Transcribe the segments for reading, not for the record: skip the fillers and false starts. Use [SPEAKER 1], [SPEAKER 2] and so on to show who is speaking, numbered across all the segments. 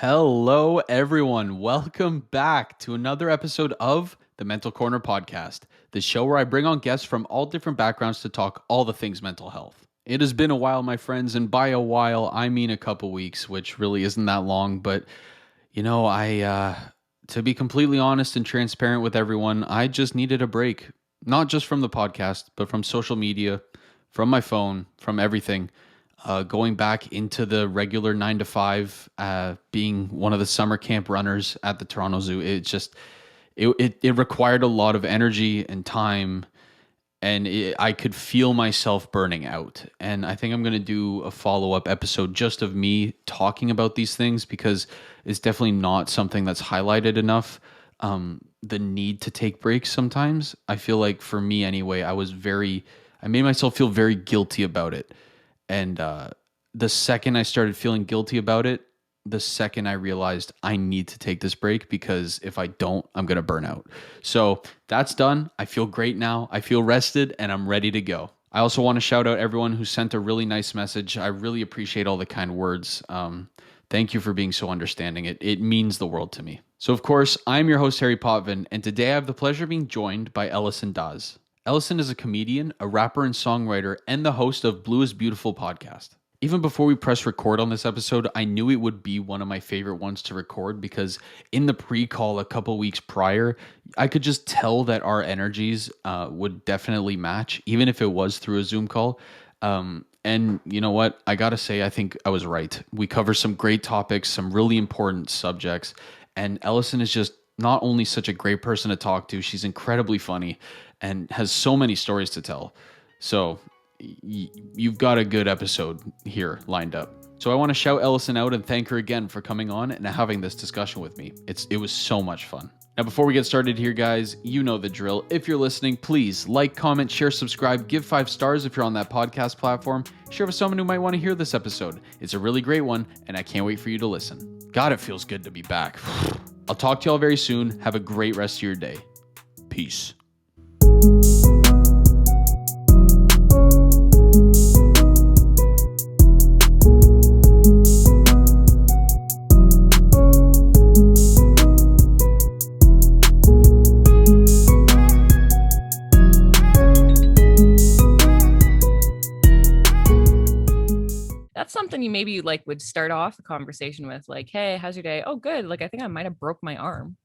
[SPEAKER 1] Hello, everyone. Welcome back to another episode of the Mental Corner podcast, the show where I bring on guests from all different backgrounds to talk all the things mental health. It has been a while, my friends, and by a while, I mean a couple weeks, which really isn't that long. But, to be completely honest and transparent with everyone, I just needed a break, not just from the podcast, but from social media, from my phone, from everything. Going back into the regular 9 to 5, being one of the summer camp runners at the Toronto Zoo, it required a lot of energy and time, and I could feel myself burning out. And I think I'm going to do a follow up episode just of me talking about these things because it's definitely not something that's highlighted enough. The need to take breaks sometimes. I feel like for me anyway, I made myself feel very guilty about it. And the second I started feeling guilty about it, the second I realized I need to take this break because if I don't, I'm going to burn out. So that's done. I feel great now. I feel rested and I'm ready to go. I also want to shout out everyone who sent a really nice message. I really appreciate all the kind words. Thank you for being so understanding. It means the world to me. So, of course, I'm your host, Harry Potvin, and today I have the pleasure of being joined by Ellocin Daz. Ellocin is a comedian, a rapper and songwriter, and the host of Blue is Beautiful podcast. Even before we press record on this episode, I knew it would be one of my favorite ones to record because in the pre-call a couple weeks prior, I could just tell that our energies would definitely match, even if it was through a Zoom call. And you know what? I gotta say, I think I was right. We cover some great topics, some really important subjects, and Ellison is just not only such a great person to talk to, she's incredibly funny and has so many stories to tell. So you've got a good episode here lined up. So I want to shout Ellison out and thank her again for coming on and having this discussion with me. It was so much fun. Now, before we get started here, guys, you know the drill. If you're listening, please like, comment, share, subscribe, give 5 stars if you're on that podcast platform. Share with someone who might want to hear this episode. It's a really great one, and I can't wait for you to listen. God, it feels good to be back. I'll talk to y'all very soon. Have a great rest of your day. Peace.
[SPEAKER 2] That's something you maybe like would start off a conversation with, like, "Hey, how's your day?" "Oh, good. Like, I think I might have broke my arm."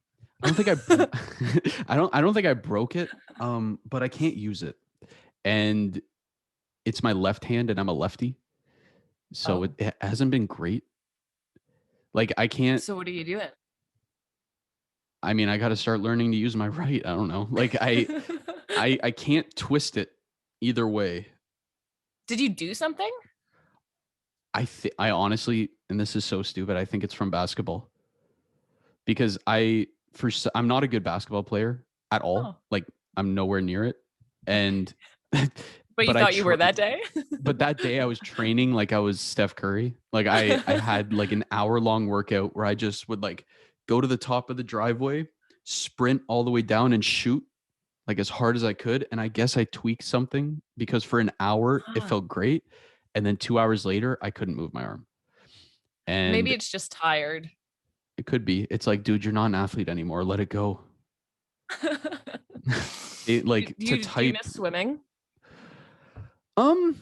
[SPEAKER 1] I don't think I don't think I broke it. But I can't use it. And it's my left hand and I'm a lefty. So
[SPEAKER 2] Oh.
[SPEAKER 1] it hasn't been great. Like I can't
[SPEAKER 2] So what are you doing?
[SPEAKER 1] I mean, I got to start learning to use my right. I don't know. Like I can't twist it either way.
[SPEAKER 2] Did you do something?
[SPEAKER 1] I honestly, and this is so stupid, I think it's from basketball because I'm not a good basketball player at all.
[SPEAKER 2] Oh.
[SPEAKER 1] Like I'm nowhere near it. And
[SPEAKER 2] But you
[SPEAKER 1] but
[SPEAKER 2] thought you were that day?
[SPEAKER 1] but that day I was training like I was Steph Curry. Like I had like an hour-long workout where I just would like go to the top of the driveway, sprint all the way down and shoot like as hard as I could. And I guess I tweaked something because for an hour it
[SPEAKER 2] Huh.
[SPEAKER 1] felt great. And then 2 hours later, I couldn't move my arm.
[SPEAKER 2] Maybe
[SPEAKER 1] And
[SPEAKER 2] it's just tired.
[SPEAKER 1] it could be. It's like, dude, you're not an athlete anymore. Let it go. It
[SPEAKER 2] do,
[SPEAKER 1] like
[SPEAKER 2] do
[SPEAKER 1] to
[SPEAKER 2] you do you
[SPEAKER 1] type.
[SPEAKER 2] miss swimming?
[SPEAKER 1] Um,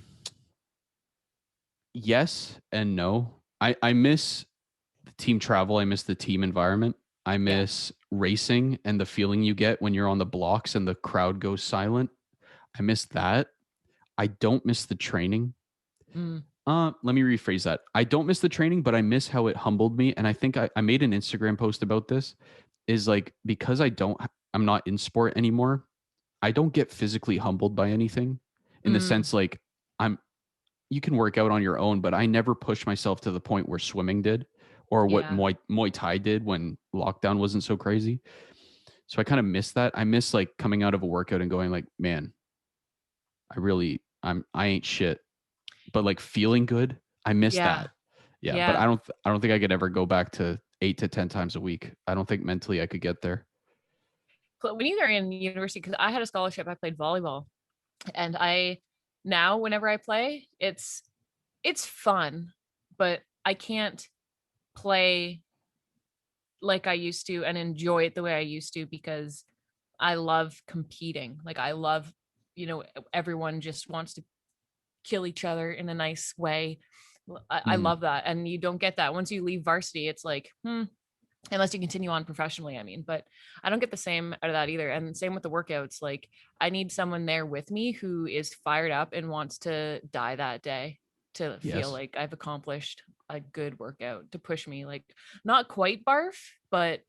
[SPEAKER 1] yes and no. I miss the team travel. I miss the team environment. I
[SPEAKER 2] Yeah.
[SPEAKER 1] miss racing and the feeling you get when you're on the blocks and the crowd goes silent. I miss that. I don't miss the training.
[SPEAKER 2] Mm.
[SPEAKER 1] Let me rephrase that. I don't miss the training, but I miss how it humbled me. And I think I made an Instagram post about this. Is like because I'm not in sport anymore. I don't get physically humbled by anything in the
[SPEAKER 2] Mm.
[SPEAKER 1] sense like I'm you can work out on your own, but I never pushed myself to the point where swimming did or what
[SPEAKER 2] Yeah.
[SPEAKER 1] Muay Thai did when lockdown wasn't so crazy. So I kind of miss that. I miss like coming out of a workout and going like, man, I ain't shit. But like feeling good, I miss
[SPEAKER 2] Yeah.
[SPEAKER 1] that. Yeah, but
[SPEAKER 2] Yeah.
[SPEAKER 1] I don't think I could ever go back to 8 to 10 times a week. I don't think mentally I could get there.
[SPEAKER 2] But when you were in university, because I had a scholarship, I played volleyball, and I now whenever I play, it's fun, but I can't play like I used to and enjoy it the way I used to, because I love competing. Like I love, everyone just wants to kill each other in a nice way. I
[SPEAKER 1] Mhm.
[SPEAKER 2] love that. And you don't get that once you leave varsity. It's like, unless you continue on professionally, I mean, but I don't get the same out of that either. And same with the workouts. Like I need someone there with me who is fired up and wants to die that day, to feel
[SPEAKER 1] Yes.
[SPEAKER 2] like I've accomplished a good workout, to push me, like not quite barf, but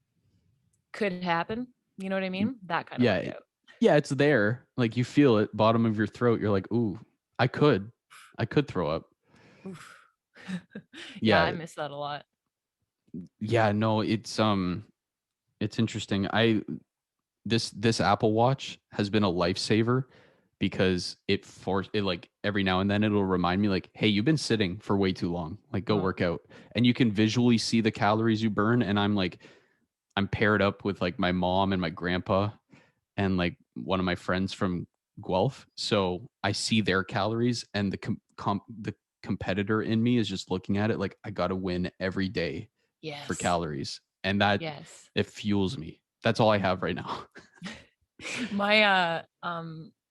[SPEAKER 2] could happen. You know what I
[SPEAKER 1] Mm,
[SPEAKER 2] mean? That kind of
[SPEAKER 1] yeah,
[SPEAKER 2] workout.
[SPEAKER 1] yeah, it's there. Like you feel it, bottom of your throat. You're like, ooh, I could, I could throw up.
[SPEAKER 2] Oof. Yeah, I
[SPEAKER 1] Yeah,
[SPEAKER 2] miss that a lot.
[SPEAKER 1] yeah. No, it's interesting. This Apple Watch has been a lifesaver because it like every now and then it'll remind me like, hey, you've been sitting for way too long. Like go
[SPEAKER 2] Uh,
[SPEAKER 1] work out. And you can visually see the calories you burn. And I'm paired up with like my mom and my grandpa and like one of my friends from Guelph. So I see their calories and the competitor in me is just looking at it like I got to win every day for
[SPEAKER 2] yes.
[SPEAKER 1] calories. And that
[SPEAKER 2] Yes.
[SPEAKER 1] it fuels me. That's all I have right now.
[SPEAKER 2] My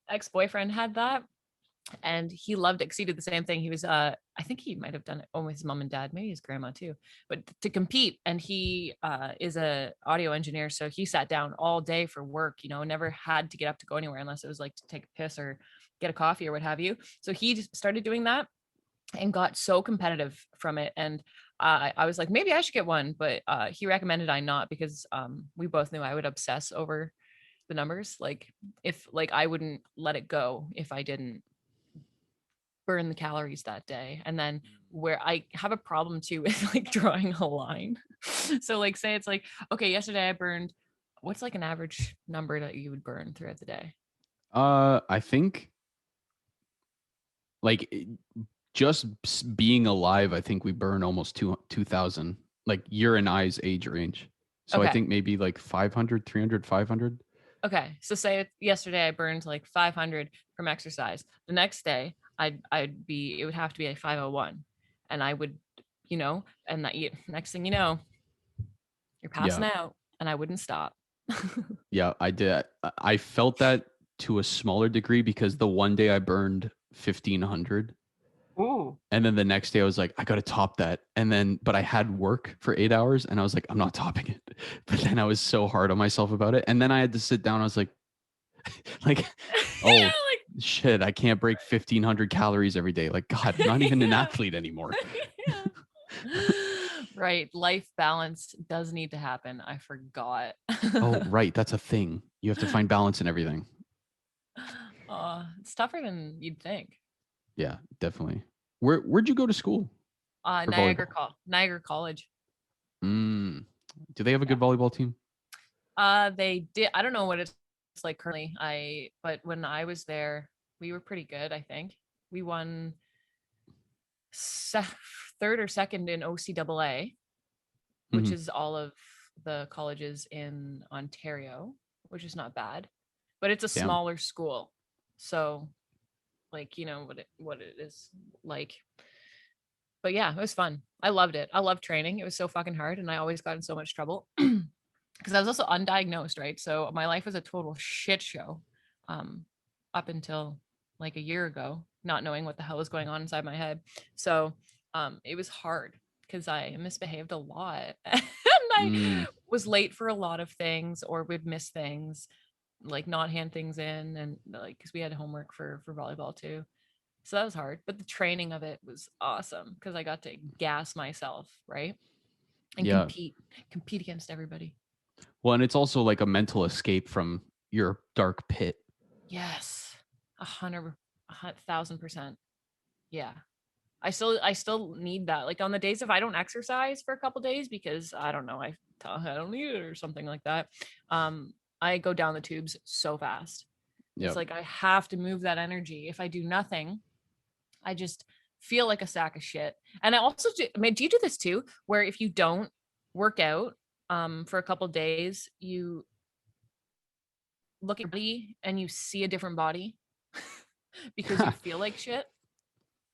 [SPEAKER 2] ex-boyfriend had that, and he loved it because he did the same thing. He was I think he might have done it with his mom and dad, maybe his grandma too, but to compete. And he is a audio engineer, so he sat down all day for work, never had to get up to go anywhere unless it was like to take a piss or get a coffee or what have you. So he just started doing that and got so competitive from it. And I was like, maybe I should get one, but he recommended I not, because we both knew I would obsess over the numbers. Like if like I wouldn't let it go if I didn't burn the calories that day. And then where I have a problem too with like drawing a line. So like say it's like, okay, yesterday I burned, what's like an average number that you would burn throughout the day?
[SPEAKER 1] I think like just being alive, I think we burn almost 2,000, like your and I's age range. So I
[SPEAKER 2] Okay.
[SPEAKER 1] think maybe like 500, 300, 500.
[SPEAKER 2] Okay. So say yesterday I burned like 500 from exercise. The next day it would have to be a 501, and I would, and that next thing you know, you're
[SPEAKER 1] Yeah.
[SPEAKER 2] passing out, and I wouldn't stop.
[SPEAKER 1] Yeah, I did. I felt that to a smaller degree because the one day I burned 1,500.
[SPEAKER 2] Ooh.
[SPEAKER 1] And then the next day I was like, I got to top that. And then, but I had work for 8 hours and I was like, I'm not topping it. But then I was so hard on myself about it. And then I had to sit down. I was like, like, oh
[SPEAKER 2] Yeah,
[SPEAKER 1] shit, I can't break 1,500 calories every day. Like, God, I'm not even an
[SPEAKER 2] yeah.
[SPEAKER 1] athlete anymore.
[SPEAKER 2] Yeah. Right. Life balance does need to happen. I forgot.
[SPEAKER 1] Oh, right. That's a thing. You have to find balance in everything.
[SPEAKER 2] It's tougher than you'd think.
[SPEAKER 1] Yeah, definitely. Where'd you go to school for volleyball?
[SPEAKER 2] Niagara College.
[SPEAKER 1] Mm. Do they have a
[SPEAKER 2] Yeah.
[SPEAKER 1] good volleyball team?
[SPEAKER 2] They did. I don't know what it's like currently. But when I was there, we were pretty good. I think we won se- third or second in OCAA, which
[SPEAKER 1] Hmm.
[SPEAKER 2] is all of the colleges in Ontario, which is not bad, but it's a
[SPEAKER 1] Damn.
[SPEAKER 2] smaller school. So like, what it is like. But yeah, it was fun. I loved it. I loved training. It was so fucking hard, and I always got in so much trouble because I was also undiagnosed, right? So my life was a total shit show um up until like a year ago, not knowing what the hell was going on inside my head. So it was hard because I misbehaved a lot and I
[SPEAKER 1] Mm.
[SPEAKER 2] was late for a lot of things, or would miss things, like not hand things in, and like because we had homework for volleyball too. So that was hard, but the training of it was awesome because I got to gas myself, right? And
[SPEAKER 1] Yeah.
[SPEAKER 2] compete against everybody.
[SPEAKER 1] Well, and it's also like a mental escape from your dark pit.
[SPEAKER 2] Yes. 1,000%. Yeah. I still need that. Like on the days if I don't exercise for a couple days because I don't know, I don't need it or something like that. Um, I go down the tubes so fast. It's
[SPEAKER 1] Yep.
[SPEAKER 2] like I have to move that energy. If I do nothing, I just feel like a sack of shit. And I also do you do this too, where if you don't work out for a couple days, you look at your body and you see a different body because you feel like shit?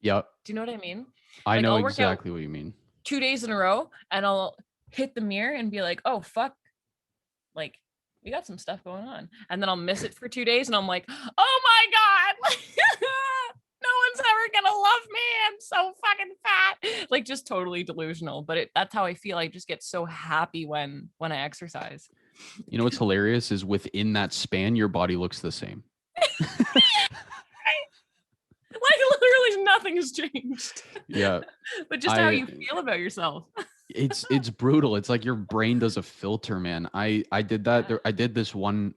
[SPEAKER 1] Yep.
[SPEAKER 2] Do you know what I mean?
[SPEAKER 1] I
[SPEAKER 2] Like
[SPEAKER 1] know
[SPEAKER 2] I'll work out
[SPEAKER 1] exactly what you mean.
[SPEAKER 2] 2 days in a row and I'll hit the mirror and be like, oh fuck, like we got some stuff going on, and then I'll miss it for 2 days, and I'm like, oh my god, like, no one's ever gonna love me. I'm so fucking fat. Like just totally delusional. But that's how I feel. I just get so happy when I exercise.
[SPEAKER 1] You know what's hilarious is within that span, your body looks the same.
[SPEAKER 2] Like literally nothing has changed.
[SPEAKER 1] Yeah.
[SPEAKER 2] But just how you feel about yourself.
[SPEAKER 1] It's brutal. It's like your brain does a filter, man. I did that.
[SPEAKER 2] Yeah.
[SPEAKER 1] I did this one.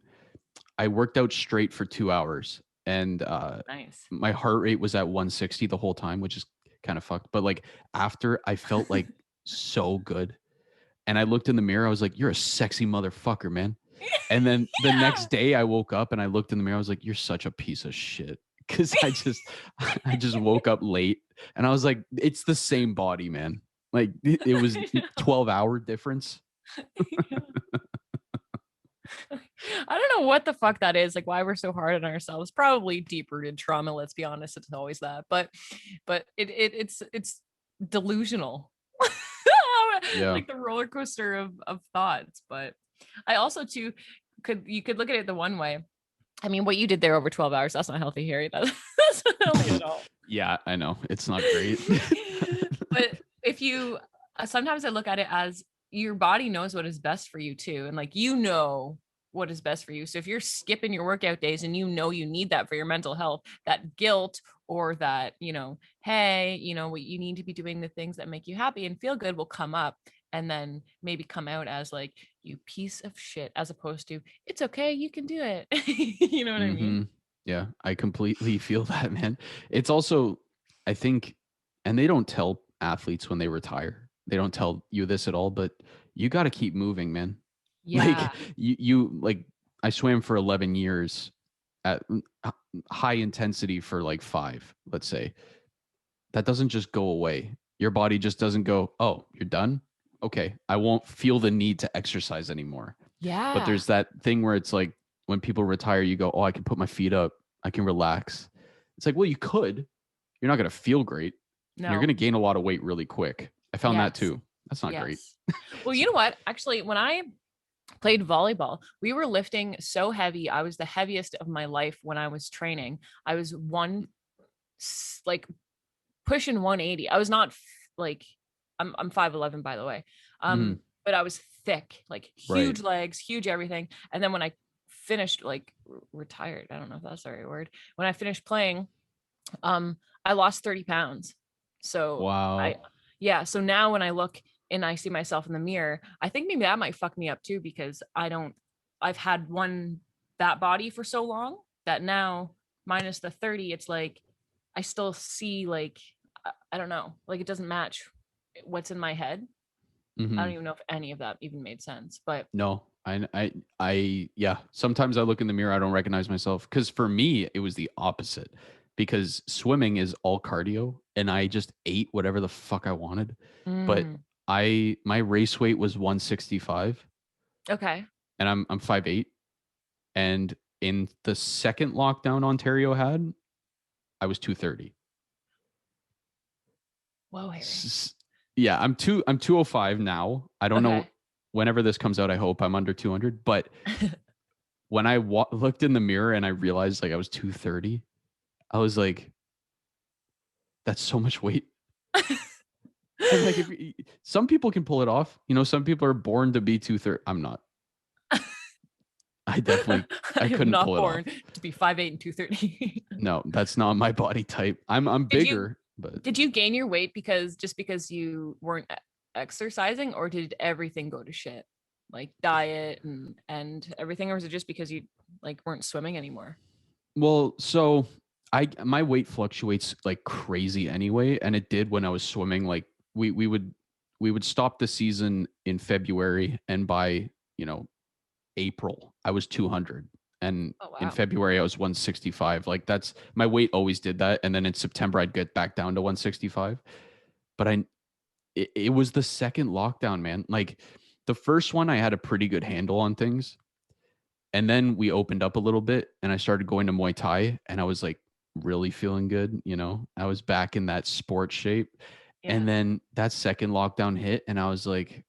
[SPEAKER 1] I worked out straight for 2 hours, and
[SPEAKER 2] Nice.
[SPEAKER 1] my heart rate was at 160 the whole time, which is kind of fucked. But like after, I felt like so good, and I looked in the mirror. I was like, "You're a sexy motherfucker, man." And then the next day, I woke up and I looked in the mirror. I was like, "You're such a piece of shit." Because I just woke up late, and I was like, "It's the same body, man." Like it was 12-hour difference.
[SPEAKER 2] Yeah. I don't know what the fuck that is, like why we're so hard on ourselves. Probably deep-rooted trauma, let's be honest. It's always that. But it's delusional.
[SPEAKER 1] Yeah.
[SPEAKER 2] Like the roller coaster of thoughts. But I also too could look at it the one way. I mean, what you did there over 12 hours, that's not healthy, Harry. That's not healthy at all.
[SPEAKER 1] Yeah, I know. It's not great.
[SPEAKER 2] But if you sometimes I look at it as your body knows what is best for you too, and like what is best for you. So if you're skipping your workout days and you need that for your mental health, that guilt or that, hey, what you need to be doing the things that make you happy and feel good will come up, and then maybe come out as like, you piece of shit, as opposed to it's okay, you can do it. You know what I mean?
[SPEAKER 1] Yeah, I completely feel that, man. It's also, I think, and they don't tell athletes when they retire. They don't tell you this at all, but you got to keep moving, man.
[SPEAKER 2] Yeah.
[SPEAKER 1] Like you like I swam for 11 years at high intensity for like 5, let's say. That doesn't just go away. Your body just doesn't go, "Oh, you're done? Okay, I won't feel the need to exercise anymore." But
[SPEAKER 2] Yeah.
[SPEAKER 1] there's that thing where it's like when people retire, you go, "Oh, I can put my feet up. I can relax." It's like, well, you could. You're not going to feel great. And you're going
[SPEAKER 2] No.
[SPEAKER 1] to gain a lot of weight really quick. I found that
[SPEAKER 2] Yes.
[SPEAKER 1] too. That's not great.
[SPEAKER 2] Yes. Well, you know what? Actually, when I played volleyball, we were lifting so heavy. I was the heaviest of my life when I was training. I was like pushing 180. I was not like, I'm 5'11", by the way.
[SPEAKER 1] Mhm.
[SPEAKER 2] But I was thick, like
[SPEAKER 1] Right.
[SPEAKER 2] huge legs, huge everything. And then when I finished, like retired, I don't know if that's the right word. When I finished playing, I lost 30 pounds. So
[SPEAKER 1] Wow.
[SPEAKER 2] so now when I look and I see myself in the mirror, I think maybe that might fuck me up too, because I've had that body for so long that now, minus the 30, it's like I still see, like, I don't know, like it doesn't match what's in my head. I don't
[SPEAKER 1] Mhm.
[SPEAKER 2] even know if any of that even made sense, but
[SPEAKER 1] No. Yeah. Sometimes I look in the mirror, I don't recognize myself. Because for me, it was the opposite. Because swimming is all cardio, and I just ate whatever the fuck I wanted. But
[SPEAKER 2] mm,
[SPEAKER 1] my race weight was 165,
[SPEAKER 2] okay.
[SPEAKER 1] and I'm 5'8". And in the second lockdown Ontario had, I was 230.
[SPEAKER 2] Whoa, Harry.
[SPEAKER 1] Yeah, I'm 205 now. I don't know,
[SPEAKER 2] Okay.
[SPEAKER 1] whenever this comes out, I hope I'm under 200. But when I looked in the mirror and I realized like I was 230, I was like, that's so much weight. And like, if some people can pull it off, some people are born to be 230. I'm not. I
[SPEAKER 2] I am
[SPEAKER 1] couldn't
[SPEAKER 2] not
[SPEAKER 1] pull it off.
[SPEAKER 2] born to be 5'8" and 230.
[SPEAKER 1] No, that's not my body type. I'm
[SPEAKER 2] Did you
[SPEAKER 1] bigger, but
[SPEAKER 2] did you gain your weight because you weren't exercising, or did everything go to shit? Like diet and everything, or was it just because you like weren't swimming anymore?
[SPEAKER 1] well, so my weight fluctuates like crazy anyway, and it did when I was swimming. Like we would stop the season in February, and by April I was 200, and
[SPEAKER 2] Oh
[SPEAKER 1] in
[SPEAKER 2] wow.
[SPEAKER 1] February I was 165. Like that's my weight always did that, and then in September I'd get back down to 165. But it was the second lockdown, man. Like the first one I had a pretty good handle on things, and then we opened up a little bit and I started going to Muay Thai, and I was like really feeling good. I was back in that sport shape. And
[SPEAKER 2] Yeah.
[SPEAKER 1] then that second lockdown hit and I was like,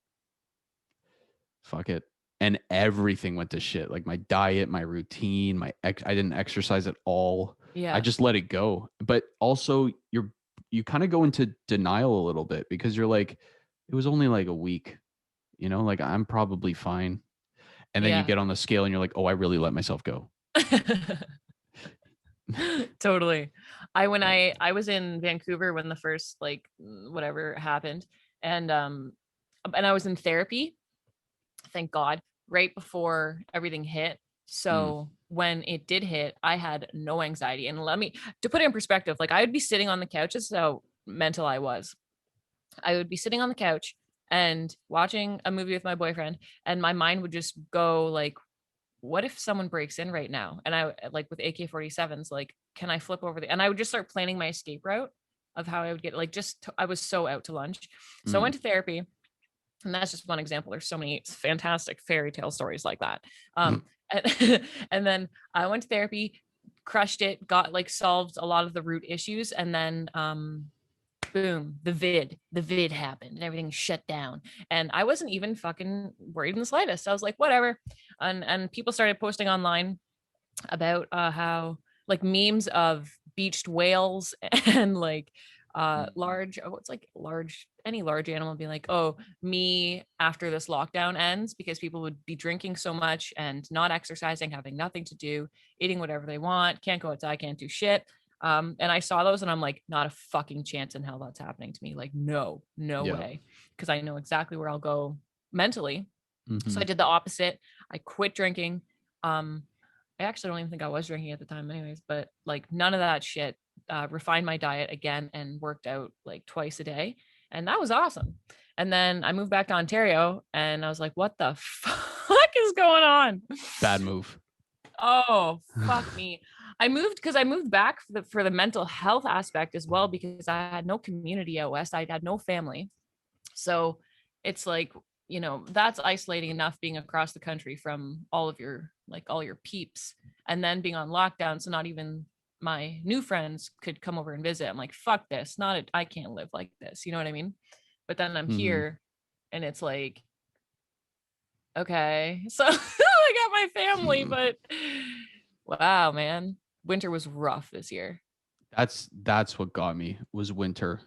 [SPEAKER 1] fuck it. And everything went to shit. Like my diet, my routine, I didn't exercise at all. I
[SPEAKER 2] Yeah.
[SPEAKER 1] just let it go. But also you kind of go into denial a little bit because you're like, it was only like a week, like I'm probably fine. And then you
[SPEAKER 2] Yeah.
[SPEAKER 1] get on the scale and you're like, oh, I really let myself go.
[SPEAKER 2] Totally. When
[SPEAKER 1] Yeah.
[SPEAKER 2] I was in Vancouver when the first like whatever happened, and I was in therapy, thank God, right before everything hit.
[SPEAKER 1] Mm,
[SPEAKER 2] So when it did hit, I had no anxiety. And to put it in perspective, like I would be sitting on the couch. This is how mental I was. I would be sitting on the couch and watching a movie with my boyfriend, and my mind would just go like, what if someone breaks in right now? And I like with AK-47s, like, can I flip over and I would just start planning my escape route of how I would get like I was so out to lunch. So I
[SPEAKER 1] mm,
[SPEAKER 2] went to therapy, and that's just one example. There's so many fantastic fairy tale stories like that.
[SPEAKER 1] mm.
[SPEAKER 2] And, and then I went to therapy, crushed it, got like solved a lot of the root issues, and then boom, the vid happened and everything shut down. And I wasn't even fucking worried in the slightest. I was like, whatever. And people started posting online about how like memes of beached whales and like large what's like large any large animal being like, oh, me after this lockdown ends, because people would be drinking so much and not exercising, having nothing to do, eating whatever they want, can't go outside, can't do shit. And I saw those and I'm like, not a fucking chance in hell that's happening to me. Like, no
[SPEAKER 1] Yeah.
[SPEAKER 2] way. Because I know exactly where I'll go mentally. So
[SPEAKER 1] Mm-hmm.
[SPEAKER 2] I did the opposite. I quit drinking. I actually don't even think I was drinking at the time anyways, but like none of that shit. Refined my diet again and worked out like twice a day. And that was awesome. And then I moved back to Ontario and I was like, what the fuck is going on?
[SPEAKER 1] Bad move.
[SPEAKER 2] Oh, fuck me. I moved back for the mental health aspect as well, because I had no community out west. I had no family. So it's like, that's isolating enough being across the country from all your peeps, and then being on lockdown. So not even my new friends could come over and visit. I'm like, fuck this. I can't live like this. You know what I mean? But then I'm
[SPEAKER 1] Mm-hmm.
[SPEAKER 2] here and it's like, okay, so I got my family, but wow, man, winter was rough this year.
[SPEAKER 1] That's what got me was winter.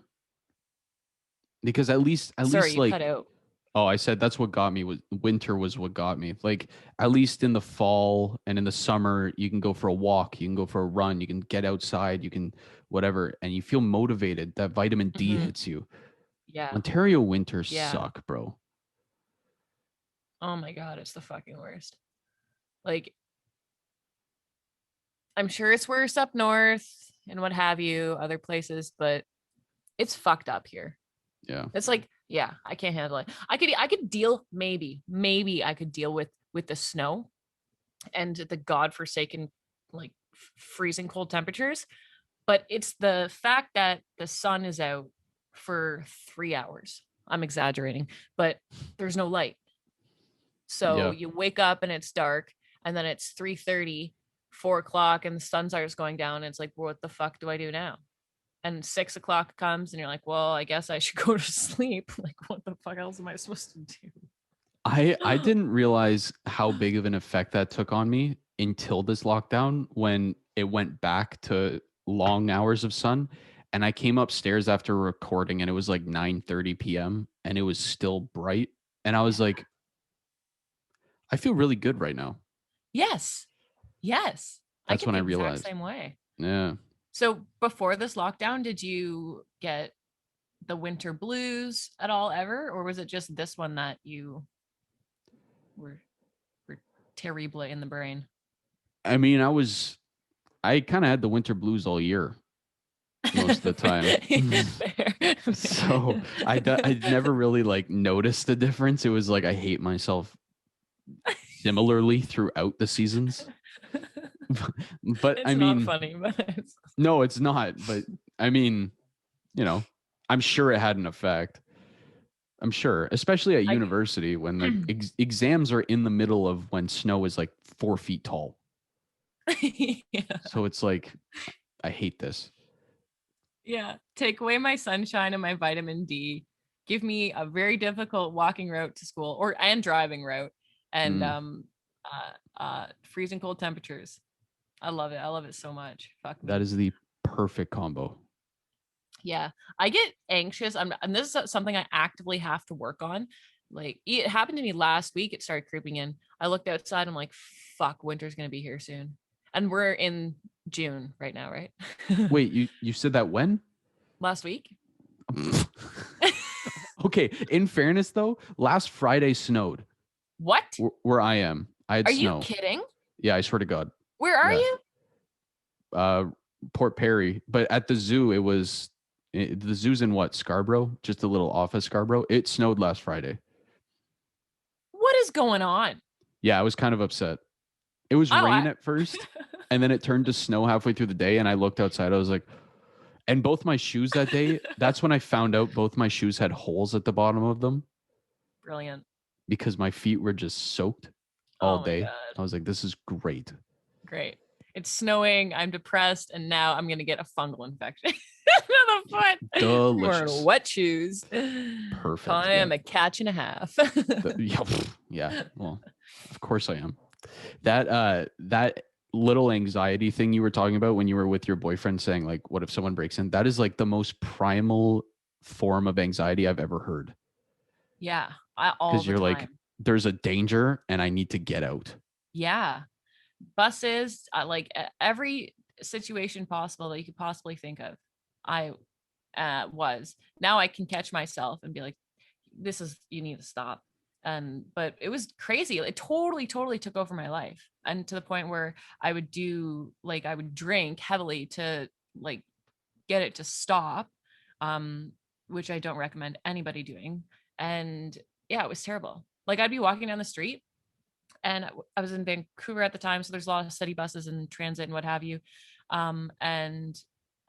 [SPEAKER 1] Because at least
[SPEAKER 2] Sorry, you cut
[SPEAKER 1] like,
[SPEAKER 2] out.
[SPEAKER 1] oh, I said that's what got me. Was winter was what got me. Like at least in the fall and in the summer, you can go for a walk, you can go for a run, you can get outside, you can whatever, and you feel motivated. That vitamin D
[SPEAKER 2] Hmm.
[SPEAKER 1] hits you.
[SPEAKER 2] Yeah.
[SPEAKER 1] Ontario winters
[SPEAKER 2] Yeah.
[SPEAKER 1] suck, bro.
[SPEAKER 2] Oh my God, it's the fucking worst. Like, I'm sure it's worse up north and what have you, other places, but it's fucked up here.
[SPEAKER 1] Yeah.
[SPEAKER 2] It's like, yeah, I can't handle it. I could deal, maybe I could deal with the snow and the godforsaken like freezing cold temperatures, but it's the fact that the sun is out for 3 hours. I'm exaggerating, but there's no light. So
[SPEAKER 1] Yeah.
[SPEAKER 2] you wake up and it's dark, and then it's 3:30, 4 o'clock, and the sun starts going down. And it's like, what the fuck do I do now? And 6 o'clock comes, and you're like, well, I guess I should go to sleep. Like, what the fuck else am I supposed to
[SPEAKER 1] I
[SPEAKER 2] do?
[SPEAKER 1] didn't realize how big of an effect that took on me until this lockdown when it went back to long hours of sun. And I came upstairs after recording and it was like 9:30 p.m. and it was still bright. And I was like, I feel really good right now.
[SPEAKER 2] Yes. Yes. I
[SPEAKER 1] That's
[SPEAKER 2] get
[SPEAKER 1] when I
[SPEAKER 2] the exact
[SPEAKER 1] realized.
[SPEAKER 2] same way.
[SPEAKER 1] Yeah.
[SPEAKER 2] So before this lockdown, did you get the winter blues at all ever? Or was it just this one that you were, were terrible in the brain?
[SPEAKER 1] I mean, I kind of had the winter blues all year most of the time.
[SPEAKER 2] Fair.
[SPEAKER 1] So I never really like noticed the difference. It was like I hate myself similarly throughout the seasons. But I
[SPEAKER 2] It's not
[SPEAKER 1] mean,
[SPEAKER 2] funny, but it's...
[SPEAKER 1] no, it's not. But I mean, you know, I'm sure it had an effect. I'm sure, especially at
[SPEAKER 2] I
[SPEAKER 1] university when like exams are in the middle of when snow is like 4 feet tall.
[SPEAKER 2] yeah.
[SPEAKER 1] So it's like, I hate this.
[SPEAKER 2] Yeah. Take away my sunshine and my vitamin D. give me a very difficult walking route to school and driving route, and
[SPEAKER 1] Mm,
[SPEAKER 2] freezing cold temperatures. I love it. I love it so much. Fuck
[SPEAKER 1] that
[SPEAKER 2] me.
[SPEAKER 1] is the perfect combo.
[SPEAKER 2] Yeah, I get anxious. And this is something I actively have to work on. Like it happened to me last week. It started creeping in. I looked outside. I'm like, fuck, winter's gonna be here soon. And we're in June right now, right?
[SPEAKER 1] Wait, you said that when?
[SPEAKER 2] Last week.
[SPEAKER 1] Okay, in fairness though, last Friday snowed
[SPEAKER 2] What?
[SPEAKER 1] where I am. I had
[SPEAKER 2] Are you
[SPEAKER 1] snow.
[SPEAKER 2] kidding?
[SPEAKER 1] Yeah, I swear to God.
[SPEAKER 2] Where are
[SPEAKER 1] Yeah.
[SPEAKER 2] you?
[SPEAKER 1] Uh Port Perry, but at the zoo the zoo's in what? Scarborough? Just a little off of Scarborough. It snowed last Friday.
[SPEAKER 2] What is going on?
[SPEAKER 1] Yeah, I was kind of upset. It was
[SPEAKER 2] Oh,
[SPEAKER 1] rain at first, and then it turned to snow halfway through the day. And I looked outside. I was like, and both my shoes that day, that's when I found out both my shoes had holes at the bottom of them
[SPEAKER 2] brilliant.
[SPEAKER 1] because my feet were just soaked all
[SPEAKER 2] Oh my
[SPEAKER 1] day.
[SPEAKER 2] God.
[SPEAKER 1] I was like, this is great.
[SPEAKER 2] Great. It's snowing. I'm depressed. And now I'm going to get a fungal infection to the foot.
[SPEAKER 1] Delicious.
[SPEAKER 2] Wearing wet shoes.
[SPEAKER 1] Perfect.
[SPEAKER 2] I
[SPEAKER 1] Yeah.
[SPEAKER 2] am a catch and a half.
[SPEAKER 1] Yeah. Yeah. Well, of course I am. That little anxiety thing you were talking about when you were with your boyfriend saying like, what if someone breaks in? That is like the most primal form of anxiety I've ever heard.
[SPEAKER 2] Yeah. All
[SPEAKER 1] Because
[SPEAKER 2] the
[SPEAKER 1] you're like,
[SPEAKER 2] time.
[SPEAKER 1] there's a danger and I need to get out.
[SPEAKER 2] Yeah. Buses, like every situation possible that you could possibly think of. I was. Now I can catch myself and be like, this is, you need to stop. But it was crazy. It totally took over my life. And to the point where I would drink heavily to like get it to stop, which I don't recommend anybody doing. And yeah, it was terrible. Like I'd be walking down the street, and I was in Vancouver at the time, so there's a lot of city buses and transit and what have you. And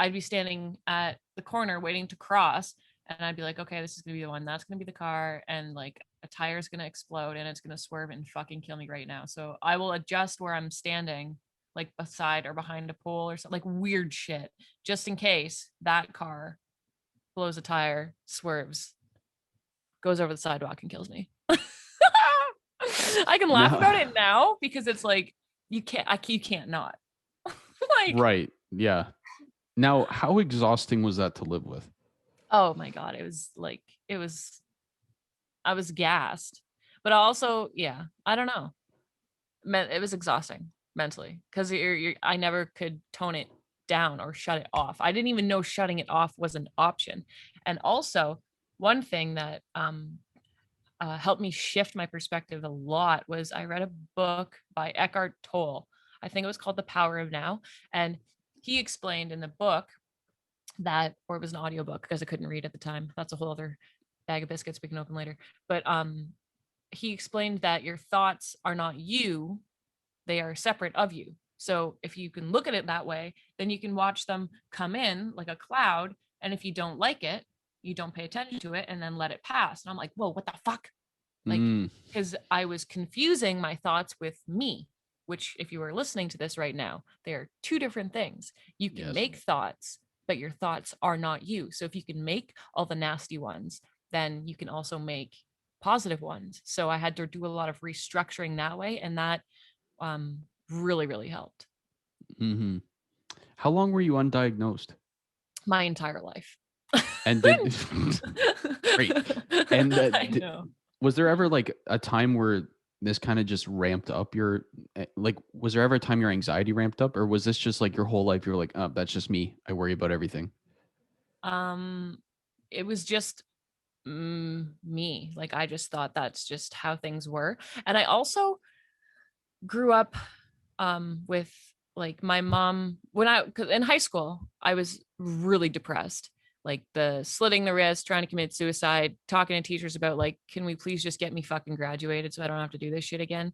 [SPEAKER 2] I'd be standing at the corner waiting to cross, and I'd be like, okay, this is gonna be the one, that's gonna be the car, and like a tire is gonna explode and it's gonna swerve and fucking kill me right now. So I will adjust where I'm standing, like beside or behind a pole or something, like weird shit, just in case that car blows a tire, swerves, goes over the sidewalk and kills me. I can laugh about
[SPEAKER 1] Now,
[SPEAKER 2] it now because it's like you can't not. Like,
[SPEAKER 1] right. Yeah. Now, how exhausting was that to live with?
[SPEAKER 2] oh my God, it was I was gassed. But also, yeah, I don't know. It was exhausting mentally because I never could tone it down or shut it off. I didn't even know shutting it off was an option. And also, one thing that helped me shift my perspective a lot was I read a book by Eckhart Tolle. I think it was called The Power of Now. And he explained in the book that, or it was an audiobook because I couldn't read at the time. That's a whole other bag of biscuits we can open later. But he explained that your thoughts are not you, they are separate of you. So if you can look at it that way, then you can watch them come in like a cloud. And if you don't like it, you don't pay attention to it and then let it pass. And I'm like, whoa, what the fuck? Like,
[SPEAKER 1] Mm,
[SPEAKER 2] because I was confusing my thoughts with me, which, if you were listening to this right now, they are two different things. You can
[SPEAKER 1] yes.
[SPEAKER 2] make thoughts, but your thoughts are not you. So if you can make all the nasty ones, then you can also make positive ones. So I had to do a lot of restructuring that way. And that really helped
[SPEAKER 1] Hmm. How long were you undiagnosed?
[SPEAKER 2] my entire life.
[SPEAKER 1] And did great. And
[SPEAKER 2] I know.
[SPEAKER 1] was there ever like a time where this kind of just ramped up your like was there ever a time your anxiety ramped up, or was this just like your whole life you were like, oh, that's just me, I worry about everything?
[SPEAKER 2] Um, it was just me. Like I just thought that's just how things were. And I also grew up with like my mom cause in high school, I was really depressed. Like the slitting the wrist, trying to commit suicide, talking to teachers about like, can we please just get me fucking graduated so I don't have to do this shit again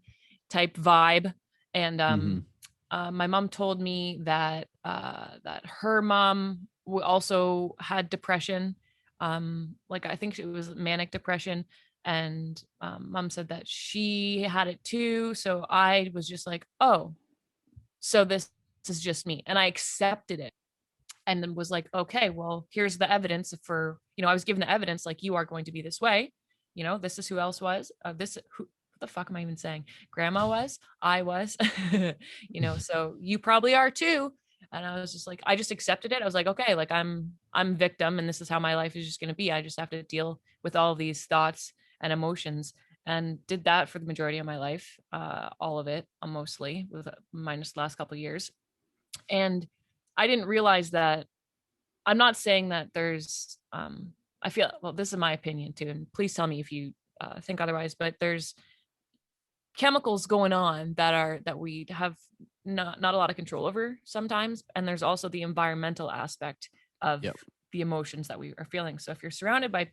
[SPEAKER 2] type vibe. And
[SPEAKER 1] Hmm.
[SPEAKER 2] my mom told me that that her mom also had depression. Like I think it was manic depression, and mom said that she had it too. So I was just like, oh, so this is just me, and I accepted it, and then was like, okay, well, here's the evidence for I was given the evidence, like, you are going to be this way. This is who else was. What the fuck am I even saying? Grandma was, I was, so you probably are too. And I was just like, I just accepted it. I was like, okay, like I'm victim, and this is how my life is just going to be. I just have to deal with all of these thoughts and emotions, and did that for the majority of my life, all of it, mostly, with minus the last couple of years. And I didn't realize that. I'm not saying that there's I feel, well, this is my opinion too, and please tell me if you think otherwise, but there's chemicals going on that we have not a lot of control over sometimes, and there's also the environmental aspect of
[SPEAKER 1] Yep.
[SPEAKER 2] the emotions that we are feeling. So if you're surrounded by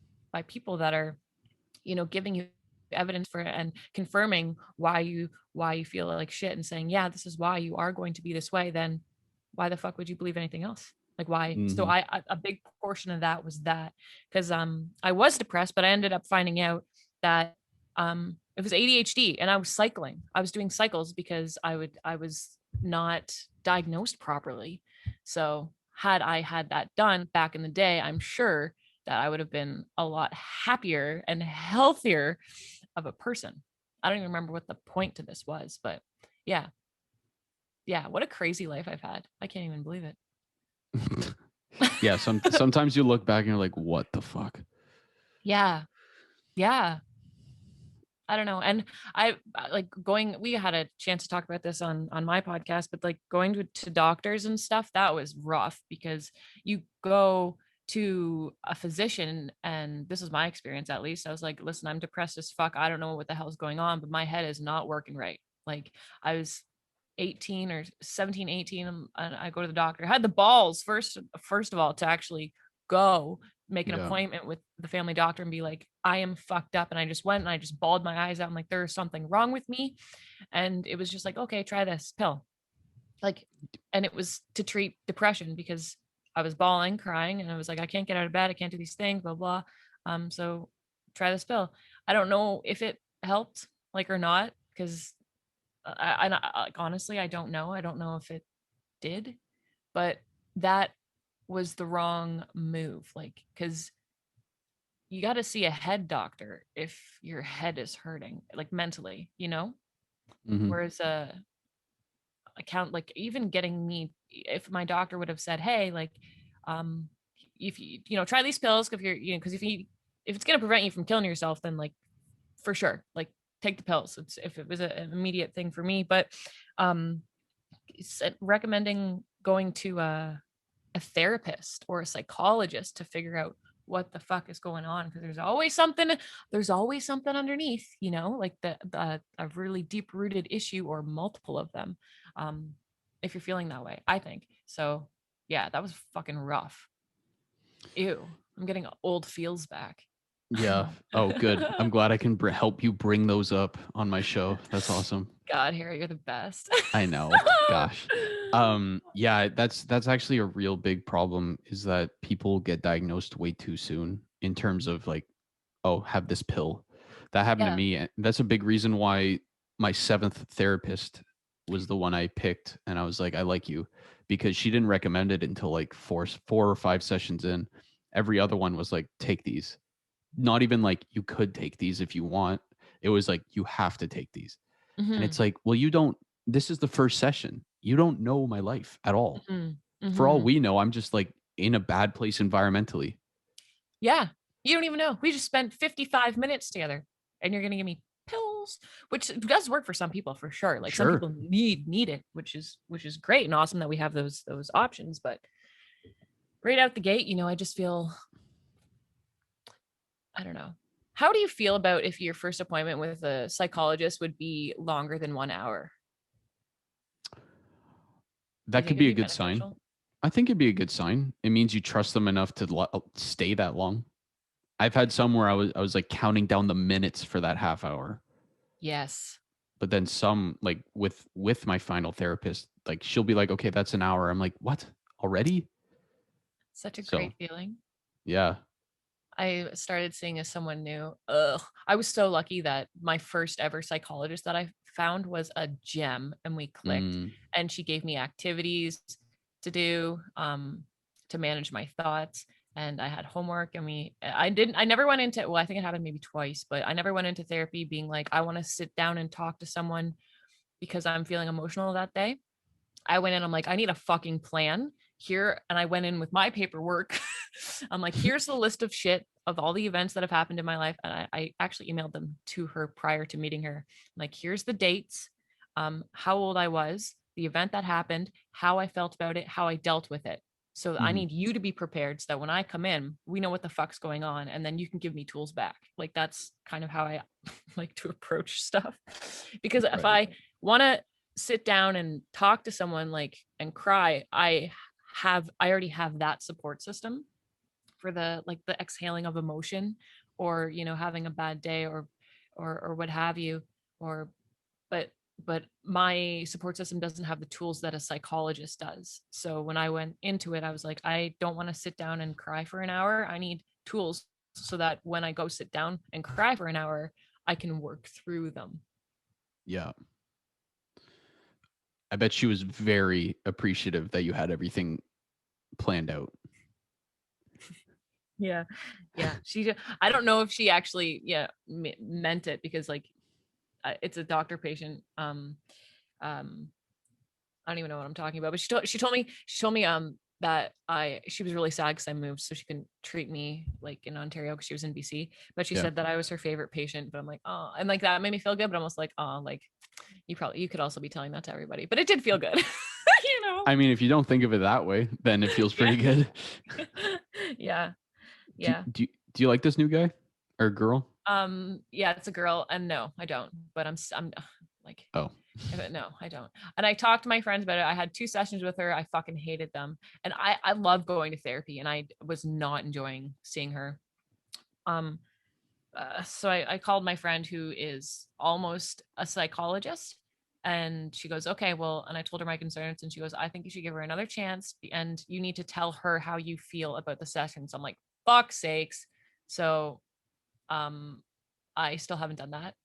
[SPEAKER 2] people that are, giving you evidence for it and confirming why you feel like shit, and saying, yeah, this is why you are going to be this way, then why the fuck would you believe anything else? Like, why? So
[SPEAKER 1] Hmm.
[SPEAKER 2] a big portion of that was that, because I was depressed, but I ended up finding out that it was ADHD, and I was cycling. I was doing cycles because I was not diagnosed properly. So had I had that done back in the day, I'm sure that I would have been a lot happier and healthier of a person. I don't even remember what the point to this was, but yeah. Yeah, what a crazy life I've had. I can't even believe it.
[SPEAKER 1] Yeah. Sometimes you look back and you're like, what the fuck?
[SPEAKER 2] Yeah. Yeah. I don't know. And like going, we had a chance to talk about this on my podcast, but like going to doctors and stuff, that was rough, because you go to a physician, and this is my experience, at least. I was like, listen, I'm depressed as fuck. I don't know what the hell's going on, but my head is not working right. Like, I was 18 or 17, 18, and I go to the doctor. I had the balls, first of all, to actually go make an
[SPEAKER 1] Yeah.
[SPEAKER 2] appointment with the family doctor and be like, I am fucked up. And I just went and I just bawled my eyes out. I'm like, there's something wrong with me. And it was just like, okay, try this pill. Like, and it was to treat depression, because I was bawling, crying, and I was like, I can't get out of bed. I can't do these things, blah, blah. So try this pill. I don't know if it helped, like, or not, because like, honestly, I don't know. I don't know if it did, but that was the wrong move. Like, because you got to see a head doctor if your head is hurting, like, mentally.
[SPEAKER 1] Hmm.
[SPEAKER 2] Whereas account, like, even getting me, if my doctor would have said, hey, like, um if you try these pills, if you're, because if it's going to prevent you from killing yourself, then, like, for sure, like, take the pills. It's, if it was an immediate thing for me. But um recommending going to a therapist or a psychologist to figure out what the fuck is going on, because there's always something underneath, like the a really deep rooted issue, or multiple of them, um if you're feeling that way, I think. So yeah, that was fucking rough. Ew, I'm getting old feels back.
[SPEAKER 1] Yeah. Oh, good. I'm glad I can help you bring those up on my show. That's awesome.
[SPEAKER 2] God, Harry, you're the best.
[SPEAKER 1] I know. Gosh. Yeah, that's actually a real big problem, is that people get diagnosed way too soon in terms of like, oh, have this pill. That happened to
[SPEAKER 2] Yeah.
[SPEAKER 1] me. And that's a big reason why my seventh therapist was the one I picked. And I was like, I like you, because she didn't recommend it until like four or five sessions in. Every other one was like, take these. Not even like you could take these if you want. It was like, you have to take these. And
[SPEAKER 2] Hmm.
[SPEAKER 1] it's like, well, you don't, this is the first session. You don't know my life at all.
[SPEAKER 2] Hmm.
[SPEAKER 1] For all
[SPEAKER 2] Hmm.
[SPEAKER 1] we know, I'm just like in a bad place environmentally.
[SPEAKER 2] Yeah. You don't even know. We just spent 55 minutes together, and you're going to give me pills, which does work for some people, for sure. Like, some
[SPEAKER 1] Sure.
[SPEAKER 2] people need it, which is great and awesome that we have those options. But right out the gate, I just feel, I don't know. How do you feel about if your first appointment with a psychologist would be longer than 1 hour? Do you
[SPEAKER 1] That
[SPEAKER 2] think
[SPEAKER 1] could
[SPEAKER 2] it'd
[SPEAKER 1] be a
[SPEAKER 2] be
[SPEAKER 1] good sign.
[SPEAKER 2] beneficial?
[SPEAKER 1] I think it'd be a good sign. It means you trust them enough to stay that long. I've had some where I was like counting down the minutes for that half hour.
[SPEAKER 2] Yes.
[SPEAKER 1] But then some, like with my final therapist, like she'll be like, okay, that's an hour. I'm like, what, already?
[SPEAKER 2] Such a
[SPEAKER 1] So
[SPEAKER 2] great feeling.
[SPEAKER 1] yeah.
[SPEAKER 2] I started seeing as someone new. Ugh. I was so lucky that my first ever psychologist that I found was a gem, and we clicked,
[SPEAKER 1] Mm,
[SPEAKER 2] and she gave me activities to do, to manage my thoughts. and I had homework, and I never went into, well, I think it happened maybe twice, but I never went into therapy being like, I want to sit down and talk to someone because I'm feeling emotional that day. I went in, I'm like, I need a fucking plan here. And I went in with my paperwork. I'm like, here's the list of shit of all the events that have happened in my life. And I actually emailed them to her prior to meeting her. I'm like, here's the dates, how old I was, the event that happened, how I felt about it, how I dealt with it. So I
[SPEAKER 1] Mhm.
[SPEAKER 2] need you to be prepared so that when I come in, we know what the fuck's going on. And then you can give me tools back. Like, that's kind of how I like to approach stuff. Because if
[SPEAKER 1] Right.
[SPEAKER 2] I want to sit down and talk to someone like and cry, I already have that support system for the like the exhaling of emotion, or having a bad day, or what have you, or but my support system doesn't have the tools that a psychologist does. So when I went into it, I was like, I don't want to sit down and cry for an hour. I need tools so that when I go sit down and cry for an hour, I can work through them.
[SPEAKER 1] Yeah. I bet she was very appreciative that you had everything planned out.
[SPEAKER 2] Yeah. Yeah. I don't know if she actually, meant it, because like it's a doctor patient. I don't even know what I'm talking about, but she told me that she was really sad because I moved, so she couldn't treat me like in Ontario because she was in BC. But she
[SPEAKER 1] Yeah.
[SPEAKER 2] said that I was her favorite patient. But I'm like, oh, and like that made me feel good. But almost like, oh, like you could also be telling that to everybody, but it did feel good, you know?
[SPEAKER 1] I mean, if you don't think of it that way, then it feels
[SPEAKER 2] Yeah,
[SPEAKER 1] pretty good.
[SPEAKER 2] yeah,
[SPEAKER 1] Do
[SPEAKER 2] yeah.
[SPEAKER 1] do you like this new guy or girl?
[SPEAKER 2] Yeah, it's a girl, and no, I don't. But I'm like,
[SPEAKER 1] Oh.
[SPEAKER 2] no, I don't. And I talked to my friends about it. I had 2 sessions with her. I fucking hated them. And I love going to therapy, and I was not enjoying seeing her. Um, so I called my friend who is almost a psychologist, and she goes, okay, well, and I told her my concerns, and she goes, I think you should give her another chance, and you need to tell her how you feel about the sessions. I'm like, fuck sakes. So, um, I still haven't done that.